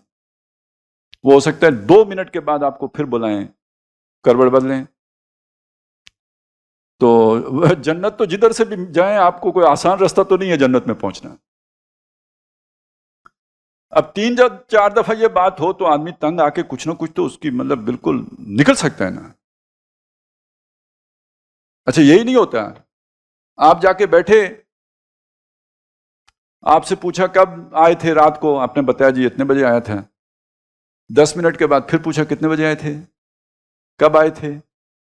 وہ ہو سکتا ہے 2 منٹ کے بعد آپ کو پھر بلائیں کروٹ بدلیں۔ تو جنت تو جدھر سے بھی جائیں، آپ کو کوئی آسان رستہ تو نہیں ہے جنت میں پہنچنا۔ اب 3-4 دفعہ یہ بات ہو تو آدمی تنگ آ کے کچھ نہ کچھ تو اس کی مطلب بالکل نکل سکتا ہے نا۔ اچھا یہی نہیں ہوتا، آپ جا کے بیٹھے، آپ سے پوچھا کب آئے تھے رات کو، آپ نے بتایا جی اتنے بجے آیا تھا، 10 منٹ کے بعد پھر پوچھا کتنے بجے آئے تھے، کب آئے تھے،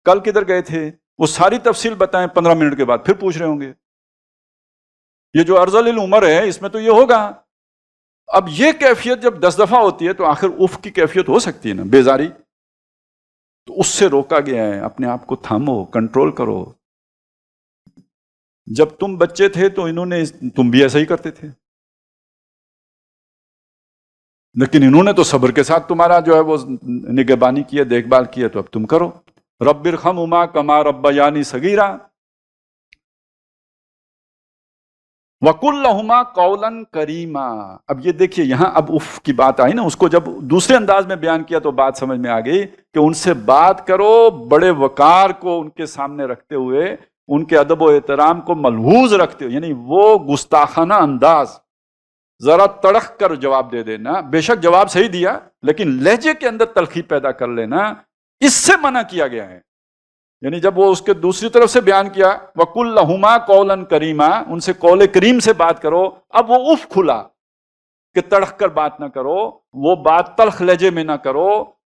کل کدھر گئے تھے، وہ ساری تفصیل بتائیں، 15 منٹ کے بعد پھر پوچھ رہے ہوں گے. یہ جو ارذل العمر ہے اس میں تو یہ ہوگا. اب یہ کیفیت جب 10 دفعہ ہوتی ہے تو آخر اف کی کیفیت ہو سکتی ہے نا، بیزاری. تو اس سے روکا گیا ہے، اپنے آپ کو تھامو، کنٹرول کرو. جب تم بچے تھے تو تم بھی ایسا ہی کرتے تھے، لیکن انہوں نے تو صبر کے ساتھ تمہارا جو ہے وہ نگہبانی کی ہے، دیکھ بھال کی ہے، تو اب تم کرو. رب ارحمہما کما ربیانی صغیرا وَقُلْ لَهُمَا قَوْلًا كَرِيمًا. اب یہ دیکھیے یہاں اب اف کی بات آئی نا، اس کو جب دوسرے انداز میں بیان کیا تو بات سمجھ میں آ گئی کہ ان سے بات کرو بڑے وقار کو ان کے سامنے رکھتے ہوئے، ان کے ادب و احترام کو ملحوظ رکھتے ہوئے، یعنی وہ گستاخانہ انداز، ذرا تڑخ کر جواب دے دینا. بے شک جواب صحیح دیا لیکن لہجے کے اندر تلخی پیدا کر لینا، اس سے منع کیا گیا ہے. یعنی جب وہ اس کے دوسری طرف سے بیان کیا وَقُلْ لَهُمَا قَوْلًا كَرِيمًا، ان سے قول کریم سے بات کرو، اب وہ اف کھلا کہ تڑخ کر بات نہ کرو، وہ بات تلخ لہجے میں نہ کرو،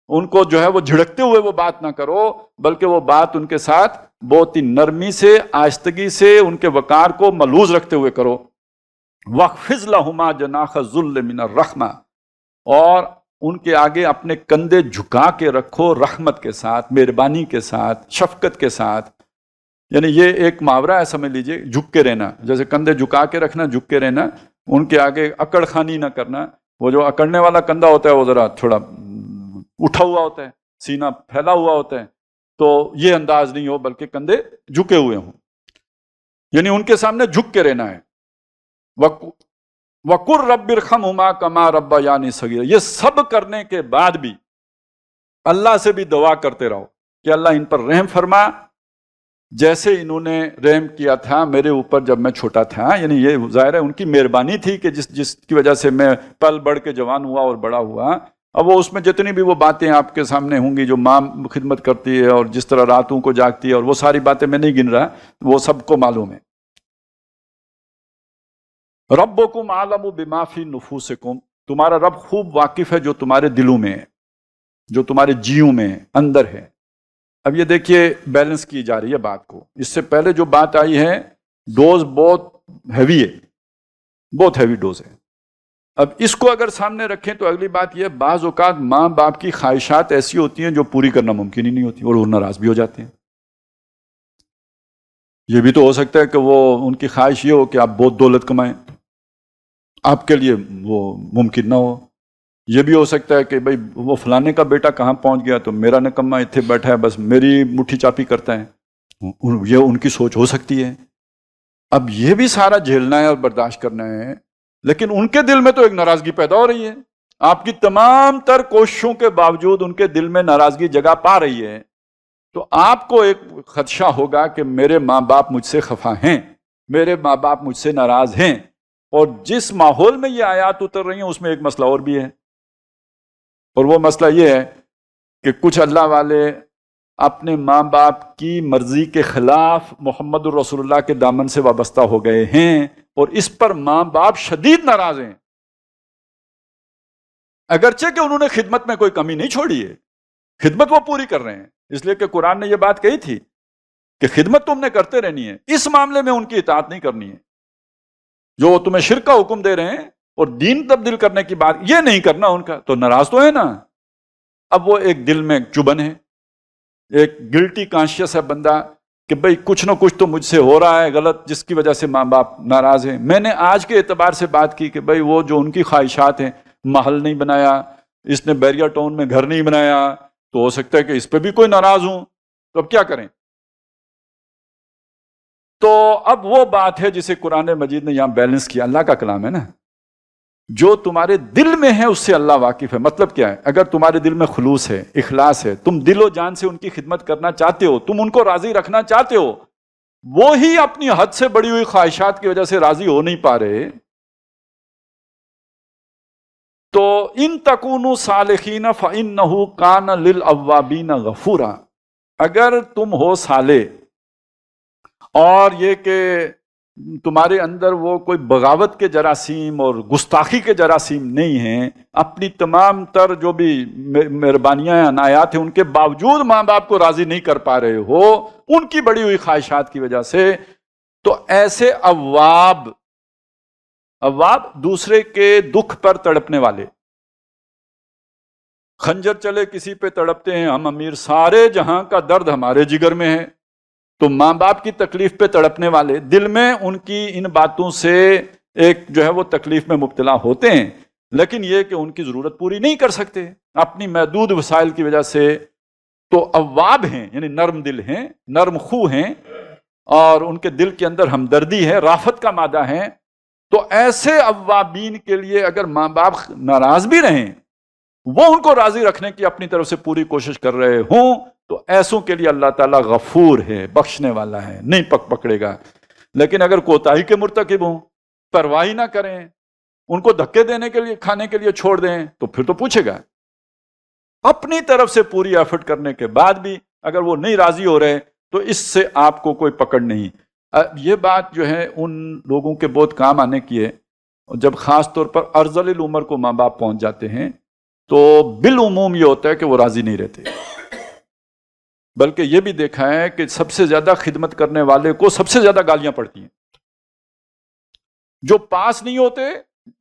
ان کو جو ہے وہ جھڑکتے ہوئے وہ بات نہ کرو، بلکہ وہ بات ان کے ساتھ بہت ہی نرمی سے، آہستگی سے، ان کے وقار کو ملحوظ رکھتے ہوئے کرو. وَاخْفِضْ لَهُمَا جَنَاحَ الذُّلِّ مِنَ الرَّحْمَةِ، اور ان کے آگے اپنے کندھے جھکا کے رکھو رحمت کے ساتھ، مہربانی کے ساتھ، شفقت کے ساتھ. یعنی یہ ایک محاورہ ہے، سمجھ لیجئے، جھک کے رہنا، جیسے کندھے جھکا کے رکھنا، جھک کے رہنا، ان کے آگے اکڑ خانی نہ کرنا. وہ جو اکڑنے والا کندھا ہوتا ہے وہ ذرا تھوڑا اٹھا ہوا ہوتا ہے، سینہ پھیلا ہوا ہوتا ہے، تو یہ انداز نہیں ہو بلکہ کندھے جھکے ہوئے ہوں، یعنی ان کے سامنے جھک کے رہنا ہے. وَقُلْ رَبِّ ارْحَمْهُمَا كَمَا رَبَّيَانِي صَغِيرًا. یہ سب کرنے کے بعد بھی اللہ سے بھی دعا کرتے رہو کہ اللہ ان پر رحم فرما، جیسے انہوں نے رحم کیا تھا میرے اوپر جب میں چھوٹا تھا. یعنی یہ ظاہر ہے ان کی مہربانی تھی کہ جس کی وجہ سے میں پل بڑھ کے جوان ہوا اور بڑا ہوا. اب وہ اس میں جتنی بھی وہ باتیں آپ کے سامنے ہوں گی جو ماں خدمت کرتی ہے اور جس طرح راتوں کو جاگتی ہے، اور وہ ساری باتیں میں نہیں گن رہا، وہ سب کو معلوم ہے. ربکم عالم بما فی نفوسکم، تمہارا رب خوب واقف ہے جو تمہارے دلوں میں ہے، جو تمہارے جیوں میں اندر ہے. اب یہ دیکھیے بیلنس کی جا رہی ہے بات کو. اس سے پہلے جو بات آئی ہے ڈوز بہت ہیوی ہے، بہت ہیوی ڈوز ہے. اب اس کو اگر سامنے رکھیں تو اگلی بات یہ، بعض اوقات ماں باپ کی خواہشات ایسی ہوتی ہیں جو پوری کرنا ممکن ہی نہیں ہوتی، اور وہ ناراض بھی ہو جاتے ہیں. یہ بھی تو ہو سکتا ہے کہ وہ ان کی خواہش یہ ہو کہ آپ بہت دولت کمائیں، آپ کے لیے وہ ممکن نہ ہو. یہ بھی ہو سکتا ہے کہ بھئی وہ فلانے کا بیٹا کہاں پہنچ گیا تو میرا نکمہ اتنے بیٹھا ہے، بس میری مٹھی چاپی کرتا ہے. یہ ان کی سوچ ہو سکتی ہے. اب یہ بھی سارا جھیلنا ہے اور برداشت کرنا ہے، لیکن ان کے دل میں تو ایک ناراضگی پیدا ہو رہی ہے. آپ کی تمام تر کوششوں کے باوجود ان کے دل میں ناراضگی جگہ پا رہی ہے. تو آپ کو ایک خدشہ ہوگا کہ میرے ماں باپ مجھ سے خفا ہیں، میرے ماں باپ مجھ سے ناراض ہیں. اور جس ماحول میں یہ آیات اتر رہی ہیں اس میں ایک مسئلہ اور بھی ہے، اور وہ مسئلہ یہ ہے کہ کچھ اللہ والے اپنے ماں باپ کی مرضی کے خلاف محمد الرسول اللہ کے دامن سے وابستہ ہو گئے ہیں، اور اس پر ماں باپ شدید ناراض ہیں. اگرچہ کہ انہوں نے خدمت میں کوئی کمی نہیں چھوڑی ہے، خدمت وہ پوری کر رہے ہیں، اس لیے کہ قرآن نے یہ بات کہی تھی کہ خدمت تم نے کرتے رہنی ہے، اس معاملے میں ان کی اطاعت نہیں کرنی ہے. جو وہ تمہیں شرک کا حکم دے رہے ہیں اور دین تبدیل کرنے کی بات یہ نہیں کرنا ان کا، تو ناراض تو ہے نا. اب وہ ایک دل میں چبھن ہے، ایک گلٹی کانشیس ہے بندہ کہ بھئی کچھ نہ کچھ تو مجھ سے ہو رہا ہے غلط، جس کی وجہ سے ماں باپ ناراض ہیں. میں نے آج کے اعتبار سے بات کی کہ بھئی وہ جو ان کی خواہشات ہیں، محل نہیں بنایا، اس نے بیریا ٹاؤن میں گھر نہیں بنایا، تو ہو سکتا ہے کہ اس پہ بھی کوئی ناراض ہوں، تو اب کیا کریں؟ تو اب وہ بات ہے جسے قرآن مجید نے یہاں بیلنس کیا. اللہ کا کلام ہے نا، جو تمہارے دل میں ہے اس سے اللہ واقف ہے. مطلب کیا ہے؟ اگر تمہارے دل میں خلوص ہے، اخلاص ہے، تم دل و جان سے ان کی خدمت کرنا چاہتے ہو، تم ان کو راضی رکھنا چاہتے ہو، وہی اپنی حد سے بڑی ہوئی خواہشات کی وجہ سے راضی ہو نہیں پا رہے، تو ان تکونوا صالحین فإنہ کان للأوابین غفورا. اگر تم ہو صالح اور یہ کہ تمہارے اندر وہ کوئی بغاوت کے جراثیم اور گستاخی کے جراثیم نہیں ہیں، اپنی تمام تر جو بھی مہربانیاں عنایات ہیں ان کے باوجود ماں باپ کو راضی نہیں کر پا رہے ہو ان کی بڑی ہوئی خواہشات کی وجہ سے، تو ایسے اواب دوسرے کے دکھ پر تڑپنے والے، خنجر چلے کسی پہ تڑپتے ہیں ہم امیر، سارے جہاں کا درد ہمارے جگر میں ہے، تو ماں باپ کی تکلیف پہ تڑپنے والے دل میں ان کی ان باتوں سے ایک جو ہے وہ تکلیف میں مبتلا ہوتے ہیں، لیکن یہ کہ ان کی ضرورت پوری نہیں کر سکتے اپنی محدود وسائل کی وجہ سے، تو اواب ہیں، یعنی نرم دل ہیں، نرم خو ہیں، اور ان کے دل کے اندر ہمدردی ہے، رافت کا مادہ ہے۔ تو ایسے اوابین کے لیے اگر ماں باپ ناراض بھی رہیں، وہ ان کو راضی رکھنے کی اپنی طرف سے پوری کوشش کر رہے ہوں، تو ایسوں کے لیے اللہ تعالیٰ غفور ہے، بخشنے والا ہے، نہیں پکڑے گا۔ لیکن اگر کوتاہی کے مرتکب ہوں، پرواہ نہ کریں، ان کو دھکے دینے کے لیے کھانے کے لیے چھوڑ دیں، تو پھر تو پوچھے گا۔ اپنی طرف سے پوری ایفرٹ کرنے کے بعد بھی اگر وہ نہیں راضی ہو رہے تو اس سے آپ کو کوئی پکڑ نہیں۔ یہ بات جو ہے ان لوگوں کے بہت کام آنے کی ہے، جب خاص طور پر ارذل العمر کو ماں باپ پہنچ جاتے ہیں تو بالعموم یہ ہوتا ہے کہ وہ راضی نہیں رہتے، بلکہ یہ بھی دیکھا ہے کہ سب سے زیادہ خدمت کرنے والے کو سب سے زیادہ گالیاں پڑتی ہیں۔ جو پاس نہیں ہوتے،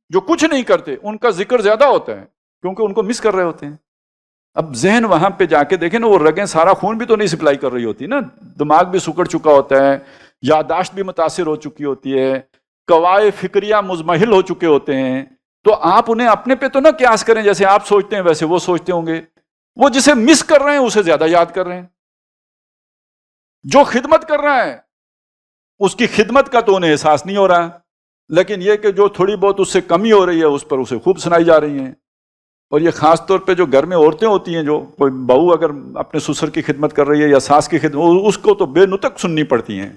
جو کچھ نہیں کرتے، ان کا ذکر زیادہ ہوتا ہے کیونکہ ان کو مس کر رہے ہوتے ہیں۔ اب ذہن وہاں پہ جا کے دیکھیں نا، وہ رگیں سارا خون بھی تو نہیں سپلائی کر رہی ہوتی نا، دماغ بھی سکڑ چکا ہوتا ہے، یادداشت بھی متاثر ہو چکی ہوتی ہے، قوائے فکریہ مزمحل ہو چکے ہوتے ہیں، تو آپ انہیں اپنے پہ تو نہ قیاس کریں، جیسے آپ سوچتے ہیں ویسے وہ سوچتے ہوں گے، وہ جسے مس کر رہے ہیں اسے زیادہ یاد کر رہے ہیں، جو خدمت کر رہا ہے اس کی خدمت کا تو انہیں احساس نہیں ہو رہا، لیکن یہ کہ جو تھوڑی بہت اس سے کمی ہو رہی ہے اس پر اسے خوب سنائی جا رہی ہیں۔ اور یہ خاص طور پہ جو گھر میں عورتیں ہوتی ہیں، جو کوئی بہو اگر اپنے سسر کی خدمت کر رہی ہے یا ساس کی خدمت، اس کو تو بے نطق سننی پڑتی ہیں،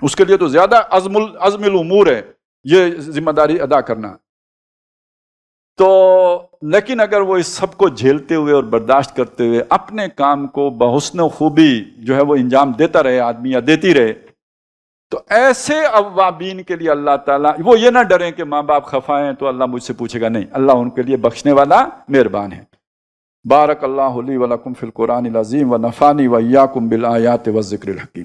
اس کے لیے تو زیادہ عزم الامور ہے یہ ذمہ داری ادا کرنا۔ تو لیکن اگر وہ اس سب کو جھیلتے ہوئے اور برداشت کرتے ہوئے اپنے کام کو بحسن و خوبی جو ہے وہ انجام دیتا رہے آدمی، یا دیتی رہے، تو ایسے اوابین کے لیے اللہ تعالیٰ، وہ یہ نہ ڈریں کہ ماں باپ خفا ہیں تو اللہ مجھ سے پوچھے گا، نہیں، اللہ ان کے لیے بخشنے والا مہربان ہے۔ بارک اللہ لی ولکم فی القرآن العظیم ونفعنی وایاکم بالآیات والذکر الحکیم۔